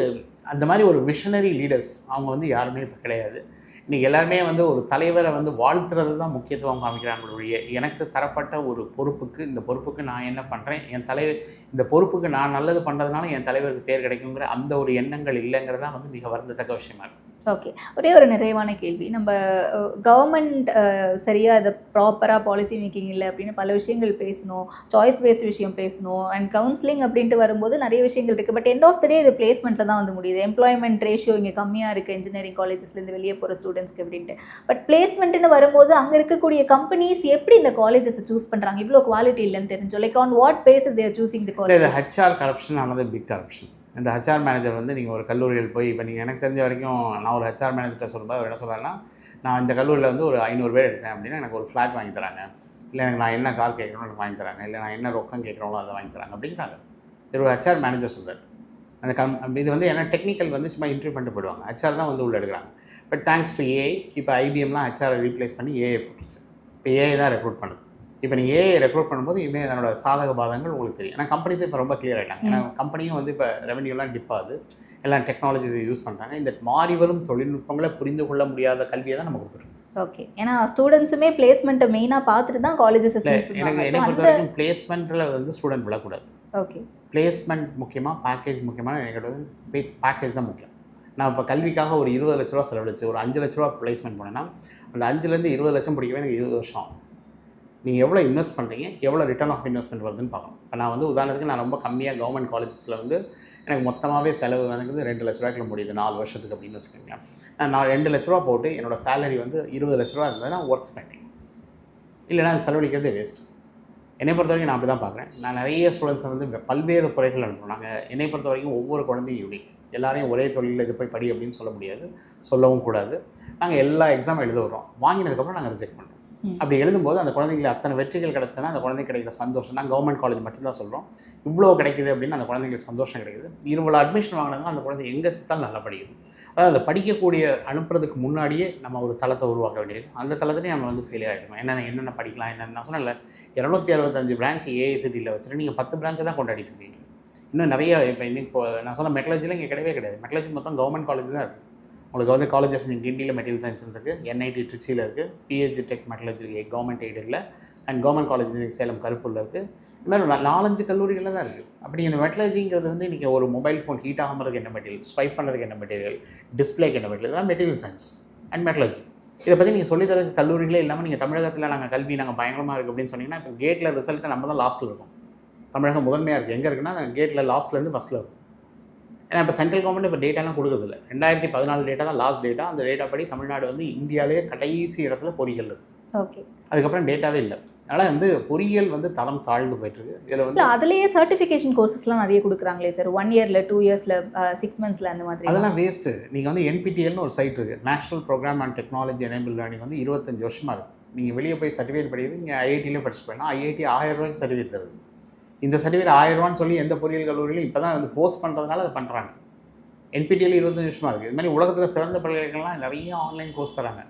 அந்த மாதிரி ஒரு விஷனரி லீடர்ஸ் அவங்க வந்து யாருமே இப்போ கிடையாது. இன்றைக்கி எல்லாருமே வந்து ஒரு தலைவரை வந்து வாழ்த்துறது தான் முக்கியத்துவம் காமிக்கிறாங்க ஒழிய எனக்கு தரப்பட்ட ஒரு பொறுப்புக்கு இந்த பொறுப்புக்கு நான் என்ன பண்ணுறேன், இந்த பொறுப்புக்கு நான் நல்லது பண்ணுறதுனால என் தலைவருக்கு பேர் கிடைக்குங்கிற அந்த ஒரு எண்ணங்கள் இல்லைங்கிறது தான் வந்து மிக வருந்தத்தக்க விஷயமா இருக்குது. ஓகே, ஒரே ஒரு நிறைவான கேள்வி. நம்ம கவர்மெண்ட் சரியாக அதை ப்ராப்பராக பாலிசி மேக்கிங் இல்லை அப்படின்னு பல விஷயங்கள் பேசணும், சாய்ஸ் பேஸ்டு விஷயம் பேசணும், அண்ட் கவுன்சிலிங் அப்படின்ட்டு வரும்போது நிறைய விஷயங்கள் இருக்குது. பட் எண்ட் ஆஃப் த டே இது பிளேஸ்மெண்ட்டில் தான் வந்து முடியுது. எம்ப்ளாய்மெண்ட் ரேஷியோ இங்கே கம்மியாக இருக்குது இன்ஜினியரிங் காலேஜஸ்லேருந்து வெளியே போகிற ஸ்டூடெண்ட்ஸ்க்கு அப்படின்ட்டு. பட் பிளேஸ்மெண்ட்டுன்னு வரும்போது அங்கே இருக்கக்கூடிய கம்பெனிஸ் எப்படி இந்த காலேஜஸை சூஸ் பண்ணுறாங்க? இவ்வளோ குவாலிட்டி இல்லைன்னு தெரிஞ்சோம். Like on what basis they're choosing the college? HR corruption ஆனது பிக் கரப்ஷன். இந்த ஹெச்ஆர் மேனேஜர் வந்து நீங்கள் ஒரு கல்லூரியில் போய் இப்போ நீங்கள் எனக்கு தெரிஞ்ச வரைக்கும் நான் ஒரு ஹெச்ஆர் மேனேஜர்கிட்ட சொல்லும்போது அவர் என்ன சொல்கிறாருன்னா, நான் இந்த கல்லூரியில் வந்து ஒரு 500 பேர் எடுத்தேன் அப்படின்னா எனக்கு ஒரு ஃப்ளாட் வாங்கி தராங்க, இல்லை எனக்கு நான் என்ன கார் கேட்குறோம் எனக்கு வாங்கி தராங்க, இல்லை நான் என்ன ரொக்கம் கேட்குறோங்களோ அதை வாங்கி தராங்க அப்படிங்கிறாங்க. இது ஒரு ஹெச்ஆர் மேனேஜர் சொல்கிறார். அந்த இது வந்து ஏன்னா டெக்னிக்கல் வந்து சும்மா இன்டர்வியூ பண்ணிட்டு போயிடுவாங்க, ஹெச்ஆர் தான் வந்து உள்ள எடுக்கிறாங்க. பட் தேங்க்ஸ் டு ஏஐ இப்போ ஐபிஎம்லாம் ஹெச்ஆரை ரீப்ளேஸ் பண்ணி ஏஐ போட்டுச்சு. இப்போ ஏஐ தான் ரெக்ரூட் பண்ணுது. இப்போ நீங்கள் ஏஐ ரெக்ரூட் பண்ணும்போது இனிமேல் அதனோட சாதக பாதங்கள் உங்களுக்கு தெரியும். ஏன்னா கம்பெனிஸே இப்போ ரொம்ப கிளியர் ஆகிட்டாங்க. ஏன்னா கம்பெனியும் வந்து இப்போ ரெவன்யூலாம் டிப் ஆகுது, எல்லாம் டெக்னாலஜிஸை யூஸ் பண்ணுறாங்க. இந்த மாறி வரும் தொழில்நுட்பங்களை புரிந்து கொள்ள முடியாத கல்வியை தான் நம்ம கொடுத்துருக்கோம். ஓகே, ஏன்னா ஸ்டூடெண்ட்ஸுமே பிளேஸ்மெண்ட்டை மெயினாக பார்த்துட்டு தான் காலேஜஸ் எனக்கு என்னை பொறுத்த வரைக்கும் பிளேஸ்மெண்ட்டில் வந்து ஸ்டூடெண்ட் விடக்கூடாது. ஓகே, பிளேஸ்மெண்ட் முக்கியமாக, பேக்கேஜ் முக்கியமாக. எனக்கு வந்து பேக்கேஜ் தான் முக்கியம். நான் இப்போ கல்விக்காக ஒரு 20 லட்ச ரூபா செலவழிச்சு ஒரு 5 லட்ச ரூபா பிளேஸ்மெண்ட் போனேன்னா அந்த 5லேருந்து 20 லட்சம் பிடிக்கவே எனக்கு 20 வருஷம் ஆகும். நீங்கள் எவ்வளோ இன்வெஸ்ட் பண்ணுறீங்க, எவ்வளோ ரிட்டர்ன் ஆஃப் இன்வெஸ்ட்மெண்ட் வருதுன்னு பார்க்கணும். இப்போ நான் வந்து உதாரணத்துக்கு நான் ரொம்ப கம்மியாக கவர்மெண்ட் காலேஜஸில் வந்து எனக்கு மொத்தமாகவே செலவு வந்து 2 லட்ச ரூபாய்க்குள்ள முடியுது 4 வருஷத்துக்கு அப்படின்னு வச்சுக்கோங்க. நான் 2 லட்ச ரூபா போட்டு என்னோட சேலரி வந்து 20 லட்ச ரூபா இருந்ததுன்னா ஒர்த் ஸ்பெண்டிங், இல்லைனா அது செலவழிக்கிறதே வேஸ்ட். என்னை பொறுத்த வரைக்கும் நான் அப்படி தான் பார்க்குறேன். நான் நிறைய ஸ்டூடெண்ட்ஸை வந்து பல்வேறு துறைகள் அனுப்புகிறோம். நாங்கள் என்னை பொறுத்த வரைக்கும் ஒவ்வொரு குழந்தையும் யூனிக். எல்லாரையும் ஒரே தொழிலில் இது போய் படி அப்படின்னு சொல்ல முடியாது, சொல்லவும் கூடாது. நாங்கள் எல்லா எக்ஸாமும் எழுத வரோம், வாங்கினதுக்கப்புறம் நாங்கள் ரிஜெக்ட் பண்ணுறோம். அப்படி எழுதும்போது அந்த குழந்தைங்களுக்கு அத்தனை வெற்றிகள் கிடச்சுன்னா அந்த குழந்தைக்கு கிடைக்கிற சந்தோஷம், நாங்கள் கவர்மெண்ட் காலேஜ் மட்டும்தான் சொல்கிறோம், இவ்வளோ கிடைக்குது அப்படின்னு அந்த குழந்தைங்களுக்கு சந்தோஷம் கிடைக்குது. இவ்வளோ அட்மிஷன் வாங்கினாங்கன்னா அந்த குழந்தை எங்கே சித்தாலும் நல்லா படிக்குது. அதாவது அதை படிக்கக்கூடிய அனுப்புறதுக்கு முன்னாடியே நம்ம ஒரு தளத்தை உருவாக்க வேண்டியது. அந்த தளத்துலேயும் நம்ம வந்து ஃபெயிலியர் ஆகிடுவோம். என்னென்ன படிக்கலாம், என்னென்ன நான் சொன்னேன்ல 265 பிரான்ச் ஏஐசிடியில் வச்சுட்டு நீங்கள் 10 பிரான்ச்சை தான் கொண்டாடிட்டு இருக்கீங்க. இன்னும் நிறைய இப்போ நான் சொன்ன மெட்டலஜியில் இங்கே கிடையவே கிடையாது. மெட்டலஜி மொத்தம் கவர்மெண்ட் காலேஜ் தான் இருக்குது. உங்களுக்கு வந்து காலேஜ் ஆஃப் கிண்டியில் மெட்டீரியல் சயின்ஸ் இருக்குது, என்ஐடி ட்ரிச்சியில் இருக்குது, பிஹெச்டி டெக் மெட்டலஜி கவர்மெண்ட் எய்டில் அண்ட் கவர்மெண்ட் காலேஜ் சேலம் கருப்பூரில் இருக்குது. இந்த மாதிரி 4-5 கல்லூரிகளில் தான் இருக்குது. அப்படி இந்த மெட்டலஜிங்கிறது வந்து இன்றைக்கி ஒரு மொபைல் ஃபோன் ஹீட் ஆகுறதுக்கு என்ன மெட்டீரியல், ஸ்வைப் பண்ணுறதுக்கு என்ன மெட்டீரியல், டிஸ்பிளேக்கு என்ன மெட்டீரியல், இதெல்லாம் மெட்டீரியல் சயின்ஸ் அண்ட் மெட்டலஜி. இதை பற்றி நீங்கள் சொல்லித்தரதுக்கு கல்லூரிகளே இல்லாமல் நீங்கள் தமிழகத்தில் நாங்கள் கல்வி நாங்கள் பயங்கரமாக இருக்குது அப்படின்னு சொன்னீங்கன்னா இப்போ கேட்டில் ரிசல்ட்டு நம்ம தான் லாஸ்ட்டில் இருக்கும். தமிழகம் முதன்மையாக இருக்குது. எங்கே இருக்குன்னா அந்த கேட்டில் லாஸ்ட்லேருந்து ஃபஸ்ட்டில் இருக்கும். ஏன்னா இப்போ சென்ட்ரல் கவர்மெண்ட் இப்போ டேட்டாலாம் கொடுக்குறதில்ல. 2014 டேட்டா தான் லாஸ்ட் டேட்டா. அந்த டேட்டா படி தமிழ்நாடு வந்து இந்தியாவிலேயே கடைசி இடத்துல பொறியியல் இருக்குது. ஓகே, அதுக்கப்புறம் டேட்டாவே இல்லை. அதனால் வந்து பொறியியல் வந்து தரம் தாழ்ந்து போயிட்டுருக்கு. இதில் வந்து அதுலேயே சர்டிஃபிகேஷன் கோர்சஸ்லாம் நிறைய கொடுக்குறாங்களே சார், 1 இயரில் 2 இயர்ஸில் 6 மந்த்ஸில் அந்த மாதிரி. அதெல்லாம் வேஸ்ட்டு. நீங்கள் வந்து என்பிடிஎல்னு ஒரு சைட் இருக்குது, national program and technology enable learning வந்து 25 வருஷமாக இருக்குது. நீங்கள் வெளியே போய் சர்டிஃபிகேட் படிக்கிறது இங்கே ஐஐடியிலே படிச்சு போயிடலாம். ஐஐடி 1000 ரூபாய்க்கு சர்டிஃபிகேட் தருது. இந்த சர்டிஃபிகேட் 1000 ரூபான்னு சொல்லி எந்த பொறியியல் கல்லூரியிலும் இப்போ தான் வந்து ஃபோர்ஸ் பண்ணுறதுனால அதை பண்ணுறாங்க. என்பிடிஎல் 25 வருஷமாக இருக்குது. இது மாதிரி உலகத்தில் சிறந்த பல்கலைக்கழகங்கள்லாம் நிறைய ஆன்லைன் கோர்ஸ் தராங்க.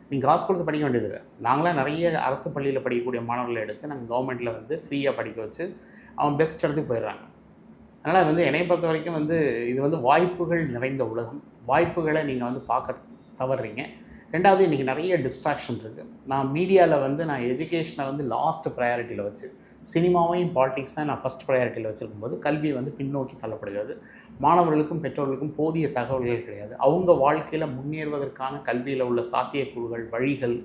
நீங்கள் காசு கொடுத்து படிக்க வேண்டியது. நாங்களாம் நிறைய அரசு பள்ளியில் படிக்கக்கூடிய மாணவர்களை எடுத்து நாங்கள் கவர்மெண்ட்டில் வந்து ஃப்ரீயாக படிக்க வச்சு அவன் பெஸ்ட் இடத்துக்கு போயிடுறாங்க. அதனால் வந்து என்னை பொறுத்த வரைக்கும் வந்து இது வந்து வாய்ப்புகள் நிறைந்த உலகம். வாய்ப்புகளை நீங்கள் வந்து பார்க்க தவறுறீங்க. ரெண்டாவது இன்றைக்கி நிறைய டிஸ்ட்ராக்ஷன் இருக்குது. நான் மீடியாவில் வந்து நான் எஜுகேஷனை வந்து லாஸ்ட் ப்ரையாரிட்டியில் வச்சு சினிமாவையும் பாலிடிக்ஸை நான் ஃபஸ்ட் ப்ரையாரிட்டியில் வச்சுருக்கும்போது கல்வி வந்து பின்னோக்கி தள்ளப்படுகிறது. மாணவர்களுக்கும் பெற்றோர்களுக்கும் போதிய தகவல்கள் கிடையாது. அவங்க வாழ்க்கையில் முன்னேறுவதற்கான கல்வியில் உள்ள சாத்தியக்கூறுகள், வழிகள்,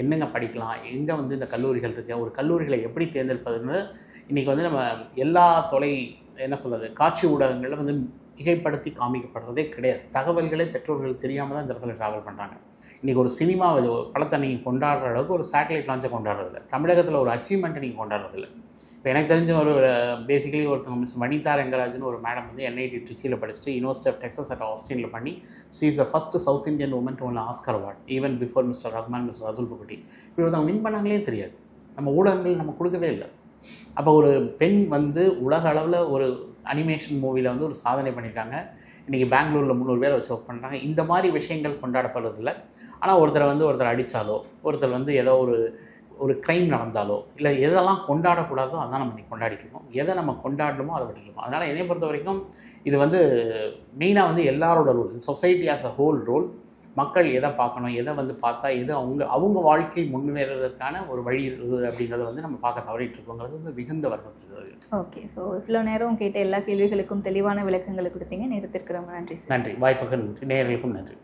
என்னங்க படிக்கலாம், எங்கே வந்து இந்த கல்லூரிகள் இருக்குது, ஒரு கல்லூரிகளை எப்படி தேர்ந்தெடுப்பதுன்னு இன்றைக்கி வந்து நம்ம எல்லா காட்சி ஊடகங்களில் வந்து மிகைப்படுத்தி காமிக்கப்படுறதே கிடையாது. தகவல்களே பெற்றோர்கள் தெரியாமல் தான் இந்த இடத்துல ட்ராவல் பண்ணுறாங்க. இன்றைக்கி ஒரு சினிமா படத்தை நீங்கள் கொண்டாடுற அளவுக்கு ஒரு சேட்டலைட் லான்ச்சை கொண்டாடுறதில்ல. தமிழகத்தில் ஒரு அச்சீவ்மெண்ட்டை நீங்கள் கொண்டாடுறதில்ல. இப்போ எனக்கு தெரிஞ்ச ஒரு பேசிக்கலி ஒருத்தவங்க மிஸ் வனிதா ரெங்கராஜன் ஒரு மேடம் வந்து என்ஐடி ட்ரிச்சியில் படிச்சுட்டு யூனிவர்சிட்டி ஆஃப் டெக்ஸஸ் அட் ஆஸ்டினில் பண்ணி she is the first South Indian woman to won Oscar award even before mister Rahman, mister Rasul Pookutty. இப்படி ஒருத்தவங்க வின் பண்ணாங்களே தெரியாது. நம்ம ஊடகங்கள் நம்ம கொடுக்கவே இல்லை. அப்போ ஒரு பெண் வந்து உலக அளவில் ஒரு அனிமேஷன் மூவியில் வந்து ஒரு சாதனை பண்ணியிருக்காங்க. இன்றைக்கி பெங்களூரில் 300 பேரை வச்சு ஒர்க் பண்ணுறாங்க. இந்த மாதிரி விஷயங்கள் கொண்டாடப்படுறதில்லை. ஆனால் ஒருத்தர் அடித்தாலோ, ஒருத்தர் வந்து ஏதோ ஒரு க்ரைம் நடந்தாலோ, இல்லை எதெல்லாம் கொண்டாடக்கூடாதோ அதான் நம்ம இன்றைக்கி கொண்டாடிட்டு இருக்கோம். எதை நம்ம கொண்டாடணுமோ அதை விட்டுருக்கோம். அதனால் என்னை பொறுத்த வரைக்கும் இது வந்து மெயினாக வந்து எல்லாரோட role, society as a whole role. மக்கள் எதை பார்க்கணும், எதை வந்து பார்த்தா எது அவங்க வாழ்க்கை முன்னேறுவதற்கான ஒரு வழி இருக்குது அப்படிங்கிறத வந்து நம்ம பார்க்க தவறிட்டு இருக்கோங்கிறது வந்து மிகுந்த வருத்தத்துக்கு. ஓகே, ஸோ இவ்வளோ நேரம் கேட்ட எல்லா கேள்விகளுக்கும் தெளிவான விளக்கங்களை கொடுத்தீங்க. நேரத்திற்கு ரொம்ப நன்றி சார். நன்றி. வாய்ப்புக்கு நன்றி. நேயர்களுக்கும் நன்றி.